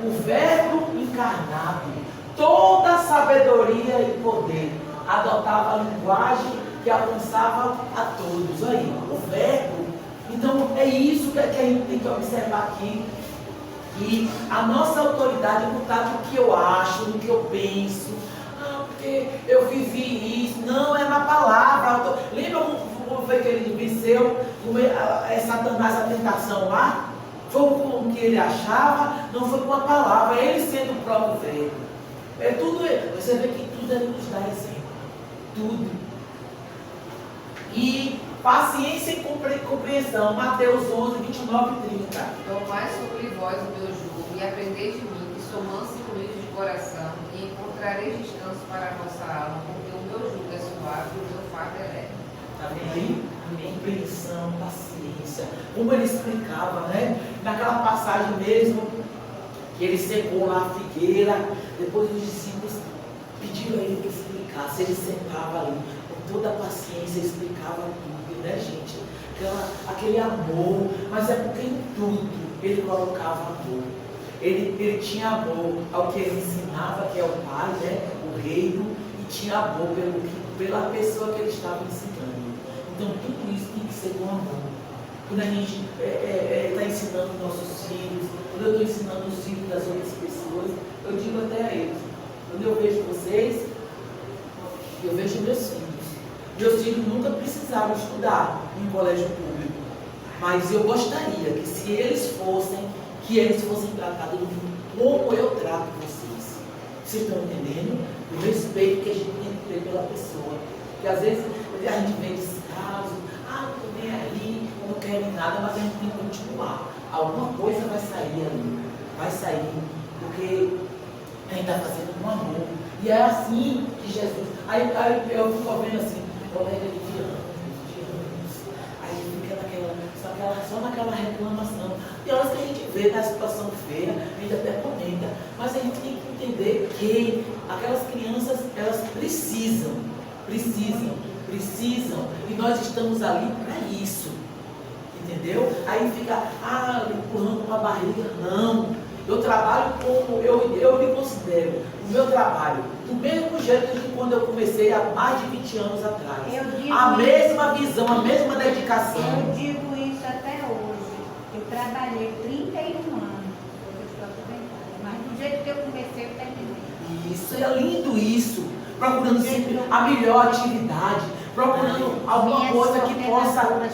O verbo encarnado, toda a sabedoria e poder, adotava a linguagem que alcançava a todos. Aí, o verbo. Então é isso que a gente tem que observar aqui. Que a nossa autoridade não está no que eu acho, no que eu penso. Ah, porque eu vivi isso. Não, é na palavra. Lembra como foi que ele venceu Satanás, a tentação lá? Foi com o que ele achava, não foi com a palavra, ele sendo o próprio verbo. É tudo, você vê que tudo ele nos dá exemplo. Tudo. E paciência e compreensão, Mateus 11, 29 e 30. Tomai sobre vós o meu jugo e aprendei de mim, que sou manso e humilde de coração, e encontrareis descanso para a vossa alma, porque o meu jugo é suave e o meu fardo é leve. Está vendo aí? Compreensão, paciência. Como ele explicava, né? Naquela passagem mesmo, que ele secou lá a figueira, depois os discípulos pediram a ele que explicasse. Ele sentava ali, com toda a paciência, explicava tudo, né, gente? Aquele amor, mas é porque em tudo ele colocava amor. Ele tinha amor ao que ele ensinava, que é o Pai, né? O reino, e tinha amor pela pessoa que ele estava ensinando. Então tudo isso tem que ser com amor. Quando a gente está ensinando nossos filhos, quando eu estou ensinando os filhos das outras pessoas, eu digo até a eles, quando eu vejo vocês, eu vejo meus filhos. Meus filhos nunca precisaram estudar em colégio público, mas eu gostaria que se eles fossem, que eles fossem tratados como eu trato vocês. Vocês estão entendendo? O respeito que a gente tem que ter pela pessoa. Porque às vezes a gente vê descaso, não estou nem ali, não quero nada, mas a gente tem que continuar. Alguma coisa vai sair ali, vai sair, porque a gente está fazendo com amor. E é assim que Jesus. Aí eu fico vendo assim, colega de anos, aí fica só naquela reclamação. Tem horas que a gente vê na situação feia, a gente até comenta, mas a gente tem que entender que aquelas crianças, elas precisam, e nós estamos ali para isso, entendeu? Aí fica, empurrando com a barriga, não. Eu trabalho como, eu me considero, o meu trabalho, do mesmo jeito que quando eu comecei há mais de 20 anos atrás. A mesma visão, a mesma dedicação. Eu digo isso até hoje. Eu trabalhei 31 anos, mas do jeito que eu comecei, eu terminei. Isso, é lindo isso. Procurando sempre a melhor atividade, procurando alguma coisa que possa...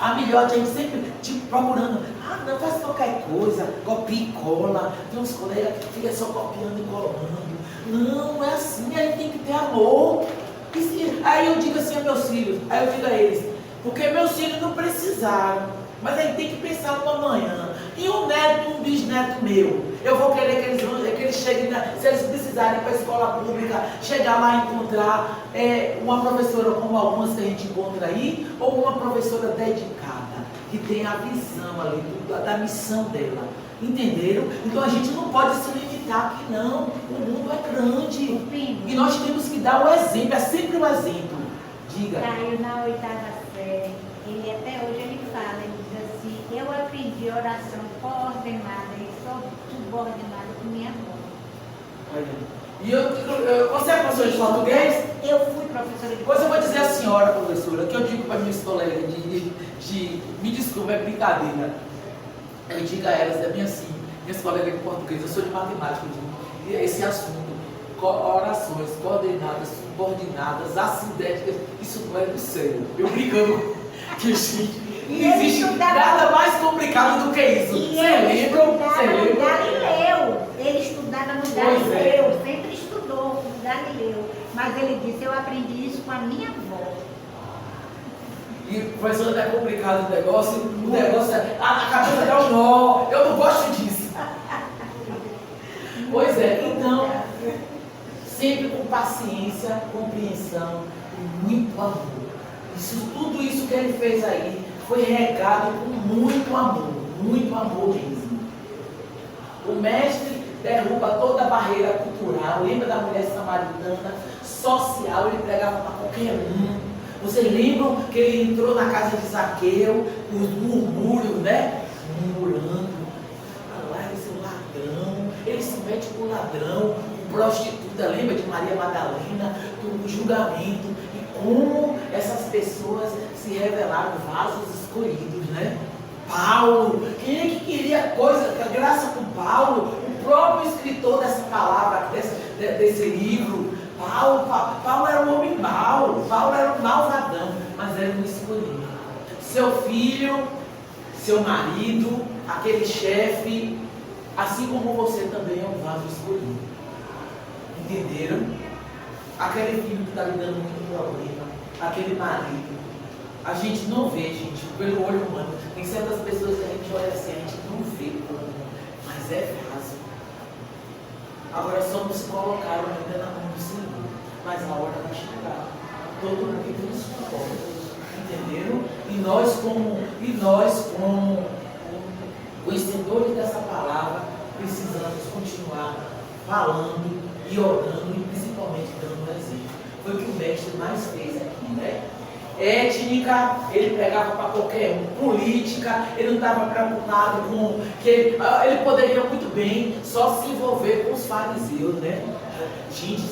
A melhor, a gente sempre procurando, não faz qualquer coisa, copia e cola. Tem uns colegas que ficam só copiando e colando. Não é assim, a gente tem que ter amor. Aí eu digo assim a meus filhos, aí eu digo a eles, porque meus filhos não precisaram, mas a gente tem que pensar no amanhã. E um neto, um bisneto meu, eu vou querer que eles cheguem, se eles precisarem ir para a escola pública, chegar lá e encontrar uma professora como algumas que a gente encontra aí, ou uma professora dedicada, que tem a visão ali da missão dela. Entenderam? Então a gente não pode se limitar aqui não. O mundo é grande. E nós temos que dar o exemplo, é sempre o exemplo. Diga. Caiu na 8ª série. Ele até hoje ele fala, ele diz assim, Eu aprendi oração coordenada e subordinada com minha avó. Olha. E você é professora de português? Eu fui professora de Pois eu vou dizer à senhora, professora, que eu digo para minhas colegas me desculpa, é brincadeira. Eu digo a elas, minhas colegas de português, eu sou de matemática, eu digo, esse assunto, orações coordenadas, subordinadas, assindéticas, isso não é do céu. Eu brincando que não existe nada mais complicado do que isso. Você lembra? Galileu. Ele estudava no Galileu, sempre estudou no Galileu. Mas ele disse, eu aprendi isso com a minha avó. E professor, é complicado o negócio é, a cabeça dá um nó, eu não gosto disso. Pois é, então, sempre com paciência, compreensão e muito amor. Tudo isso que ele fez aí foi regado com muito amor mesmo. O mestre derruba toda a barreira cultural, lembra da mulher samaritana, social, ele pregava para qualquer um. Vocês lembram que ele entrou na casa de Zaqueu, os murmúrios, né? Murmurando, larga seu ladrão, ele se mete com o ladrão, com prostituta, lembra de Maria Madalena, do julgamento, e como essas pessoas se revelaram vasos escolhidos, né? Paulo, quem é que queria graça com Paulo? O próprio escritor dessa palavra, desse livro, Paulo era um homem mau, Paulo era um malvadão, mas era um escolhido. Seu filho, seu marido, aquele chefe, assim como você também é um vaso escolhido. Entenderam? Aquele filho que está lhe dando muito problema, aquele marido. A gente não vê, gente, pelo olho humano. Tem certas pessoas que a gente olha assim, a gente não vê como, mas é vaso. Agora só nos colocaram ainda na mão do Senhor. Mas a hora vai chegar. Todo mundo que nos suporta. Entenderam? E nós como conhecedores dessa palavra, precisamos continuar falando e orando e principalmente dando um exemplo. Foi o que o mestre mais fez aqui, né? Étnica, ele pegava para qualquer um. Política, ele não estava preocupado com que ele poderia muito bem só se envolver com os fariseus, né? Gente,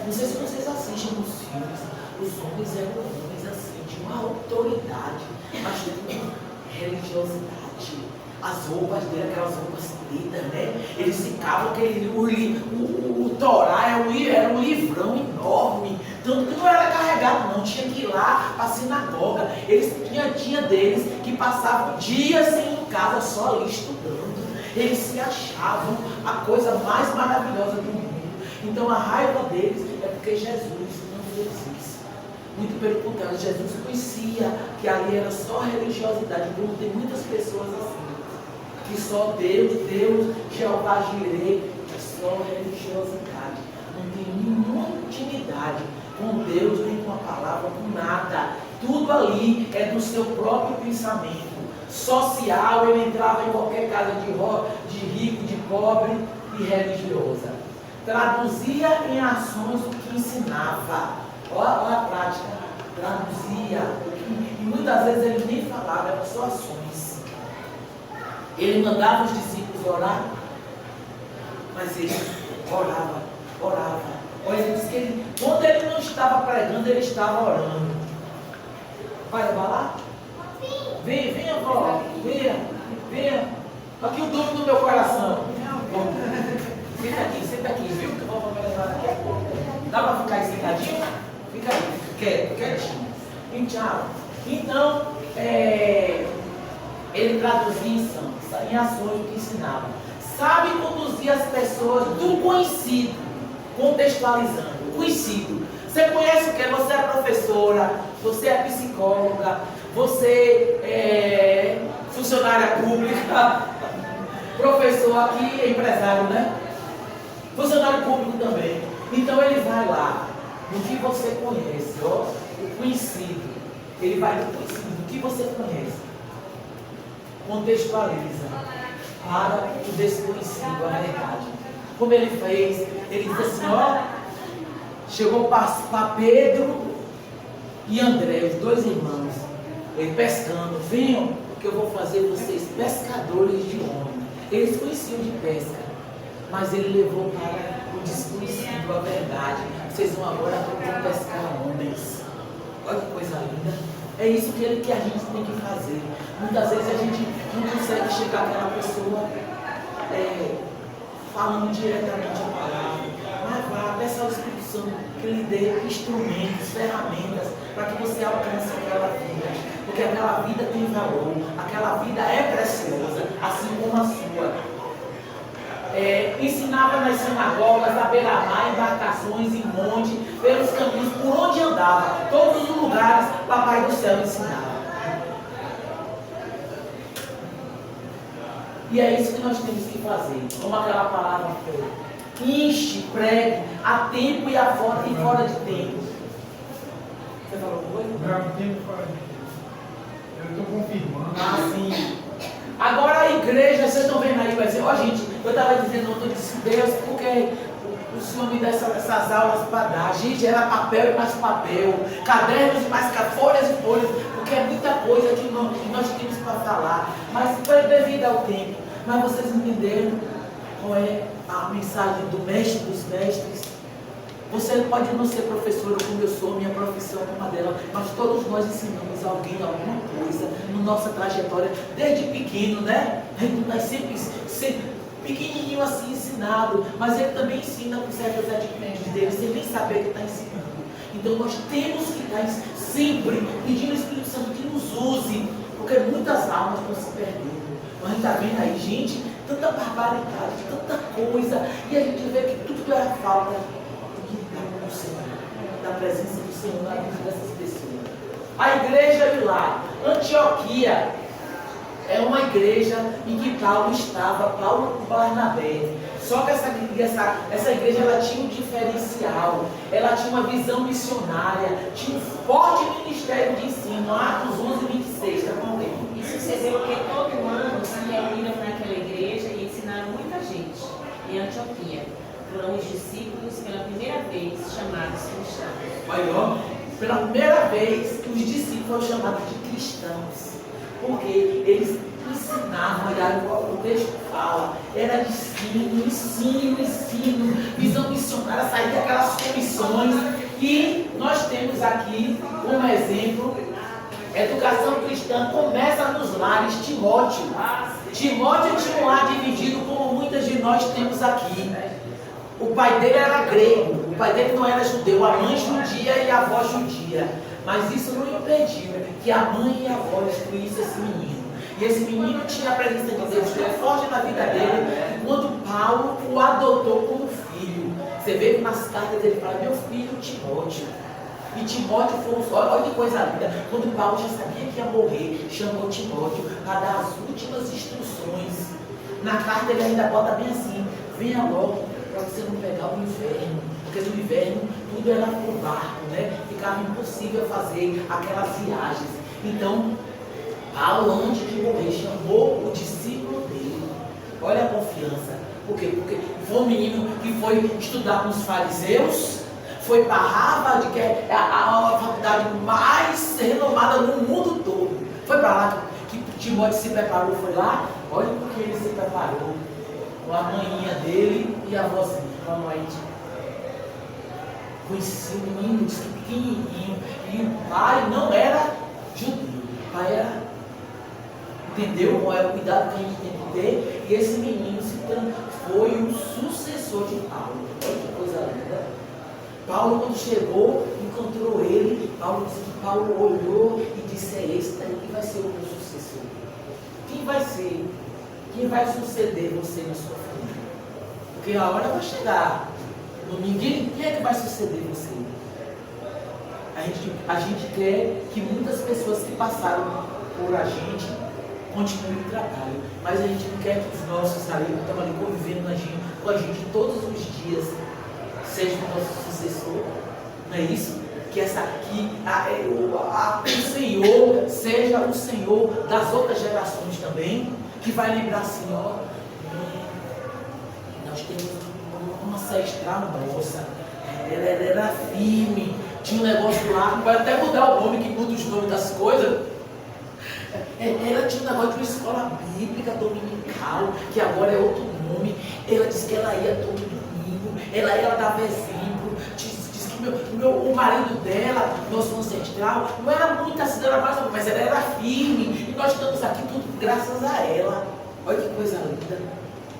não sei se vocês assistem nos filmes, os homens eram homens assim, de uma autoridade, mas de uma religiosidade. As roupas dele, aquelas roupas pretas, né? Eles ficavam, o Torá era um livrão enorme, tanto que não era carregado não, tinha que ir lá para a sinagoga. Eles tinha deles que passavam dias sem ir em casa, só ali estudando. Eles se achavam a coisa mais maravilhosa do mundo. Então a raiva deles é porque Jesus não fez isso. Muito pelo contrário, Jesus conhecia que ali era só religiosidade, como tem muitas pessoas assim. Que só Deus, Jeová Jireh, é só religiosidade. Não tem nenhuma intimidade com Deus, nem com a palavra, com nada. Tudo ali é do seu próprio pensamento. Social, ele entrava em qualquer casa de rico, de pobre e religiosa. Traduzia em ações o que ensinava. Olha a prática. Traduzia. E muitas vezes ele nem falava, eram só ações. Ele mandava os discípulos orar, mas ele orava. Olha, ele disse que quando ele não estava pregando, ele estava orando. Vai lá? Venha, avó. Venha. Aqui o dono do meu coração. Senta aqui, viu? Que a vovó vai levar daqui a pouco. Dá para ficar aí sentadinho? Fica aí, quietinho. Então, ele traduzia em ações o que ensinava. Sabe conduzir as pessoas do conhecido, contextualizando. Conhecido. Você conhece o que? Você é professora, você é psicóloga, você é funcionária pública, professor aqui é empresário, né? Funcionário público também. Então ele vai lá, no que você conhece, ó, o conhecido. Ele vai no conhecido, do que você conhece. Contextualiza para o desconhecido, a verdade. Como ele fez, ele disse assim, ó, chegou para Pedro e André, os dois irmãos, ele pescando, venham, que eu vou fazer vocês pescadores de homens. Eles conheciam de pesca, mas ele levou para o desconhecido a verdade. Vocês vão agora pescar homens. Olha que coisa linda. É isso que a gente tem que fazer. Muitas vezes a gente não consegue chegar àquela pessoa falando diretamente a palavra. Mas vá, peça ao Espírito Santo que lhe dê instrumentos, ferramentas, para que você alcance aquela vida. Porque aquela vida tem valor, aquela vida é preciosa, assim como a sua. Ensinava nas sinagogas, na beira-mar, embarcações, em monte, pelos caminhos, por onde andava, todos os lugares, Papai do Céu ensinava. E é isso que nós temos que fazer, como aquela palavra foi. Inste, pregue, a tempo e fora de tempo. Você falou coisa? Tempo fora de tempo. Eu estou confirmando. Sim. Agora a igreja, vocês estão vendo aí, vai dizer, ó gente, eu estava dizendo, eu disse, Deus, porque o Senhor me dá essas aulas para dar. Gente, era papel e mais papel, cadernos e mais folhas e folhas, porque é muita coisa que nós temos para falar. Mas foi devido ao tempo. Mas vocês entenderam qual é a mensagem do mestre dos mestres? Você pode não ser professora como eu sou, minha profissão é uma dela, mas todos nós ensinamos alguém alguma coisa na nossa trajetória, desde pequeno, né? A gente está sempre pequenininho assim ensinado, mas ele também ensina com certas atitudes dele, sem nem saber que está ensinando. Então nós temos que estar sempre pedindo ao Espírito Santo que nos use, porque muitas almas estão se perdendo. A gente está vendo aí, gente, tanta barbaridade, tanta coisa, e a gente vê que tudo era falta do Senhor, da presença do Senhor na vida dessas pessoas. A igreja de lá, Antioquia, é uma igreja em que Paulo estava, Paulo com Barnabé. Só que essa igreja ela tinha um diferencial, ela tinha uma visão missionária, tinha um forte ministério de ensino. Atos 11:26, tá bom? Isso sucedeu porque todo ano se reuniram naquela igreja e ensinaram muita gente. Em Antioquia foram os discípulos pela primeira vez chamados cristãos. Olha, pela primeira vez os discípulos foram chamados de cristãos, porque eles ensinavam, olha, o texto fala, era ensino, visão missionária, sair daquelas comissões. E nós temos aqui como exemplo, educação cristã começa nos lares. Timóteo tinha um lar dividido como muitas de nós temos aqui. O pai dele era grego, o pai dele não era judeu, a mãe judia e a avó judia. Mas isso não impediu que a mãe e a avó instruíssem esse menino. E esse menino tinha a presença de Deus tão forte na vida dele, quando Paulo o adotou como filho. Você vê que nas cartas ele fala, meu filho Timóteo. E Timóteo foi, olha que coisa linda, quando Paulo já sabia que ia morrer, chamou Timóteo para dar as últimas instruções. Na carta ele ainda bota bem assim, venha logo para você não pegar o inverno, porque no inverno tudo era por barco, né? Ficava impossível fazer aquelas viagens. Então, Paulo, antes de morrer, chamou o discípulo dele. Olha a confiança. Por quê? Porque foi um menino que foi estudar com os fariseus, foi para Harvard, que é a faculdade mais renomada no mundo todo. Foi para lá que Timóteo se preparou, foi lá. Olha porque ele se preparou. Com a manhinha dele e a vozinha. Boa noite. Conheci o menino, disse que pequenininho. E o pai não era judeu. O pai era... Entendeu qual é o cuidado que a gente tem que ter? E esse menino foi o sucessor de Paulo. Olha que coisa linda. Paulo, quando chegou, encontrou ele. Paulo disse que Paulo olhou e disse, é esse daí que vai ser o meu sucessor. Quem vai ser? Quem vai suceder você na sua família? Porque a hora vai chegar. Ninguém, quem é que vai suceder você? A gente quer que muitas pessoas que passaram por a gente continuem o trabalho, mas a gente não quer que os nossos ali, que estão ali convivendo com a gente todos os dias, sejam o nosso sucessor. Não é isso? Que o Senhor seja o Senhor das outras gerações também, que vai lembrar assim, ó, nós temos uma ancestral nossa, ela era firme, tinha um negócio lá, vai até mudar o nome, que muda os nomes das coisas. Ela tinha um negócio de uma escola bíblica dominical, que agora é outro nome. Ela disse que ela ia todo domingo, ela dava exemplo. Diz que o marido dela, nosso ancestral, não era muito assim, era mais, mas ela era firme. E nós estamos aqui tudo graças a ela. Olha que coisa linda.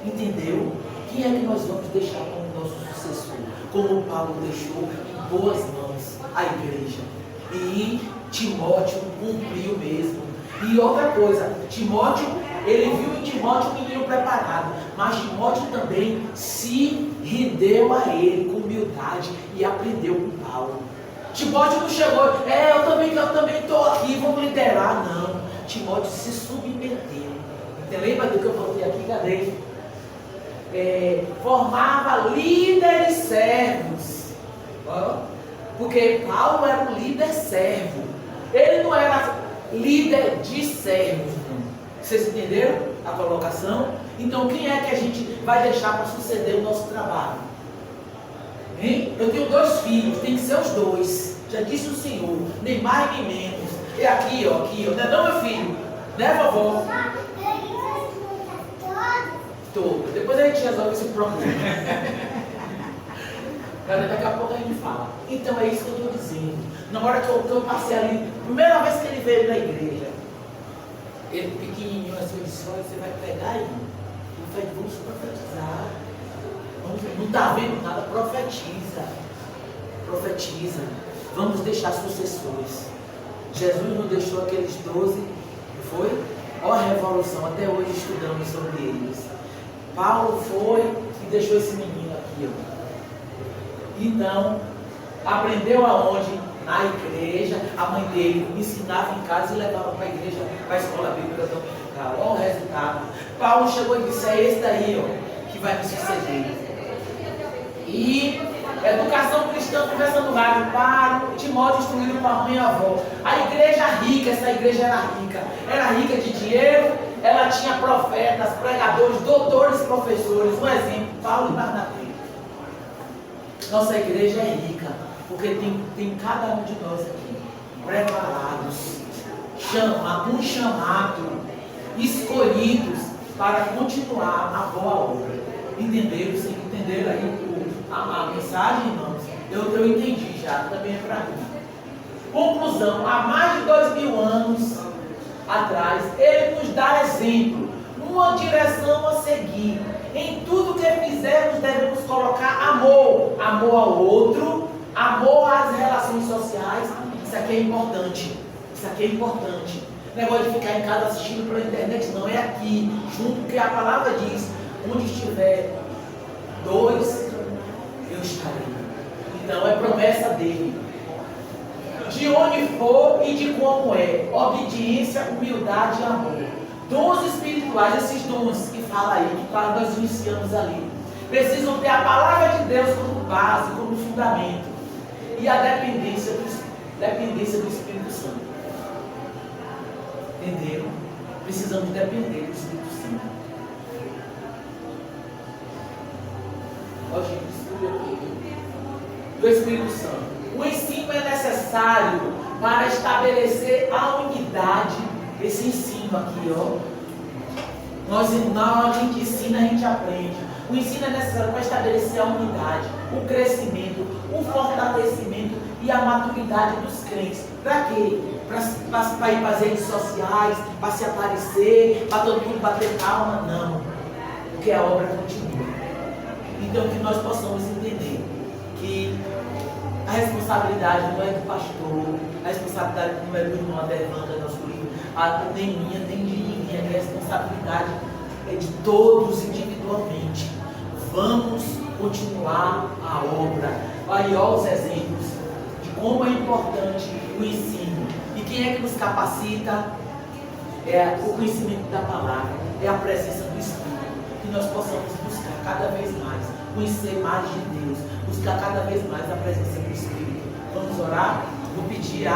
Entendeu? Quem é que nós vamos deixar como nosso sucessor? Como o Paulo deixou em boas mãos a igreja. E Timóteo cumpriu mesmo. E outra coisa, Timóteo, ele viu em Timóteo um menino preparado, mas Timóteo também se rendeu a ele com humildade e aprendeu com Paulo. Timóteo não chegou, eu também estou aqui, vamos liderar. Não, Timóteo se submeteu. Você lembra do que eu falei aqui? Cadê? Formava líderes servos. Porque Paulo era um líder servo. Ele não era líder de servos. Vocês entenderam a colocação? Então quem é que a gente vai deixar para suceder o nosso trabalho? Hein? Eu tenho 2 filhos, tem que ser os 2. Já disse o Senhor, nem mais nem menos. É aqui, ó, não é não, meu filho? Né, vovó? Todo. Depois a gente resolve esse problema. Daqui a pouco a gente fala. Então é isso que eu estou dizendo. Na hora que eu passei ali, primeira vez que ele veio na igreja, ele pequenininho assim, eu disse, olha, você vai pegar aí. Eu falei, vamos profetizar. Não está vendo nada, profetiza. Profetiza. Vamos deixar sucessores. Jesus não deixou aqueles 12, não foi? Olha a revolução, até hoje estudamos sobre eles. Paulo foi e deixou esse menino aqui, ó. Então, aprendeu aonde? Na igreja. A mãe dele ensinava em casa e levava para a igreja, para a escola bíblica dominical. Olha o resultado. Paulo chegou e disse, é esse daí, ó, que vai me suceder. E educação cristã começa no lar, para Timóteo instruído com a mãe e a avó. A igreja rica, essa igreja era rica de dinheiro, ela tinha profetas, pregadores, doutores, professores. Um exemplo, Paulo e Barnabé. Nossa igreja é rica, porque tem cada um de nós aqui preparados, um chamado, escolhidos para continuar a boa obra. Entenderam? Vocês entenderam aí a mensagem, irmãos? Eu entendi já, também é para mim. Conclusão, há mais de 2000 anos atrás, ele nos dá exemplo, uma direção a seguir. Em tudo que fizermos, devemos colocar amor. Amor ao outro, amor às relações sociais. Isso aqui é importante. Isso aqui é importante. Negócio de ficar em casa assistindo pela internet, não, é aqui, junto, porque a palavra diz, onde estiver 2, eu estarei. Então é promessa dele. De onde for e de como é. Obediência, humildade e amor. Dons espirituais, esses dons que fala aí, que nós iniciamos ali, precisam ter a palavra de Deus como base, como fundamento. E a dependência do Espírito Santo. Entenderam? Precisamos depender do Espírito Santo. Ó, gente, estuda aqui. Do Espírito Santo. O ensino é necessário para estabelecer a unidade. Esse ensino aqui, ó. A gente ensina, a gente aprende. O ensino é necessário para estabelecer a unidade, o crescimento, o fortalecimento e a maturidade dos crentes. Para quê? Para ir para as redes sociais, para se aparecer, para todo mundo bater palma? Não. Porque a obra continua. Então que nós possamos entender que a responsabilidade não é do pastor, a responsabilidade não é do irmão Adevanda, nosso livro, nem minha, nem de ninguém. A responsabilidade é de todos individualmente. Vamos continuar a obra. Aí, ó, os exemplos de como é importante o ensino. E quem é que nos capacita? É o conhecimento da palavra, é a presença do Espírito. Que nós possamos buscar cada vez mais, conhecer mais de Deus, buscar cada vez mais a presença do Espírito. Vamos orar? Vou pedir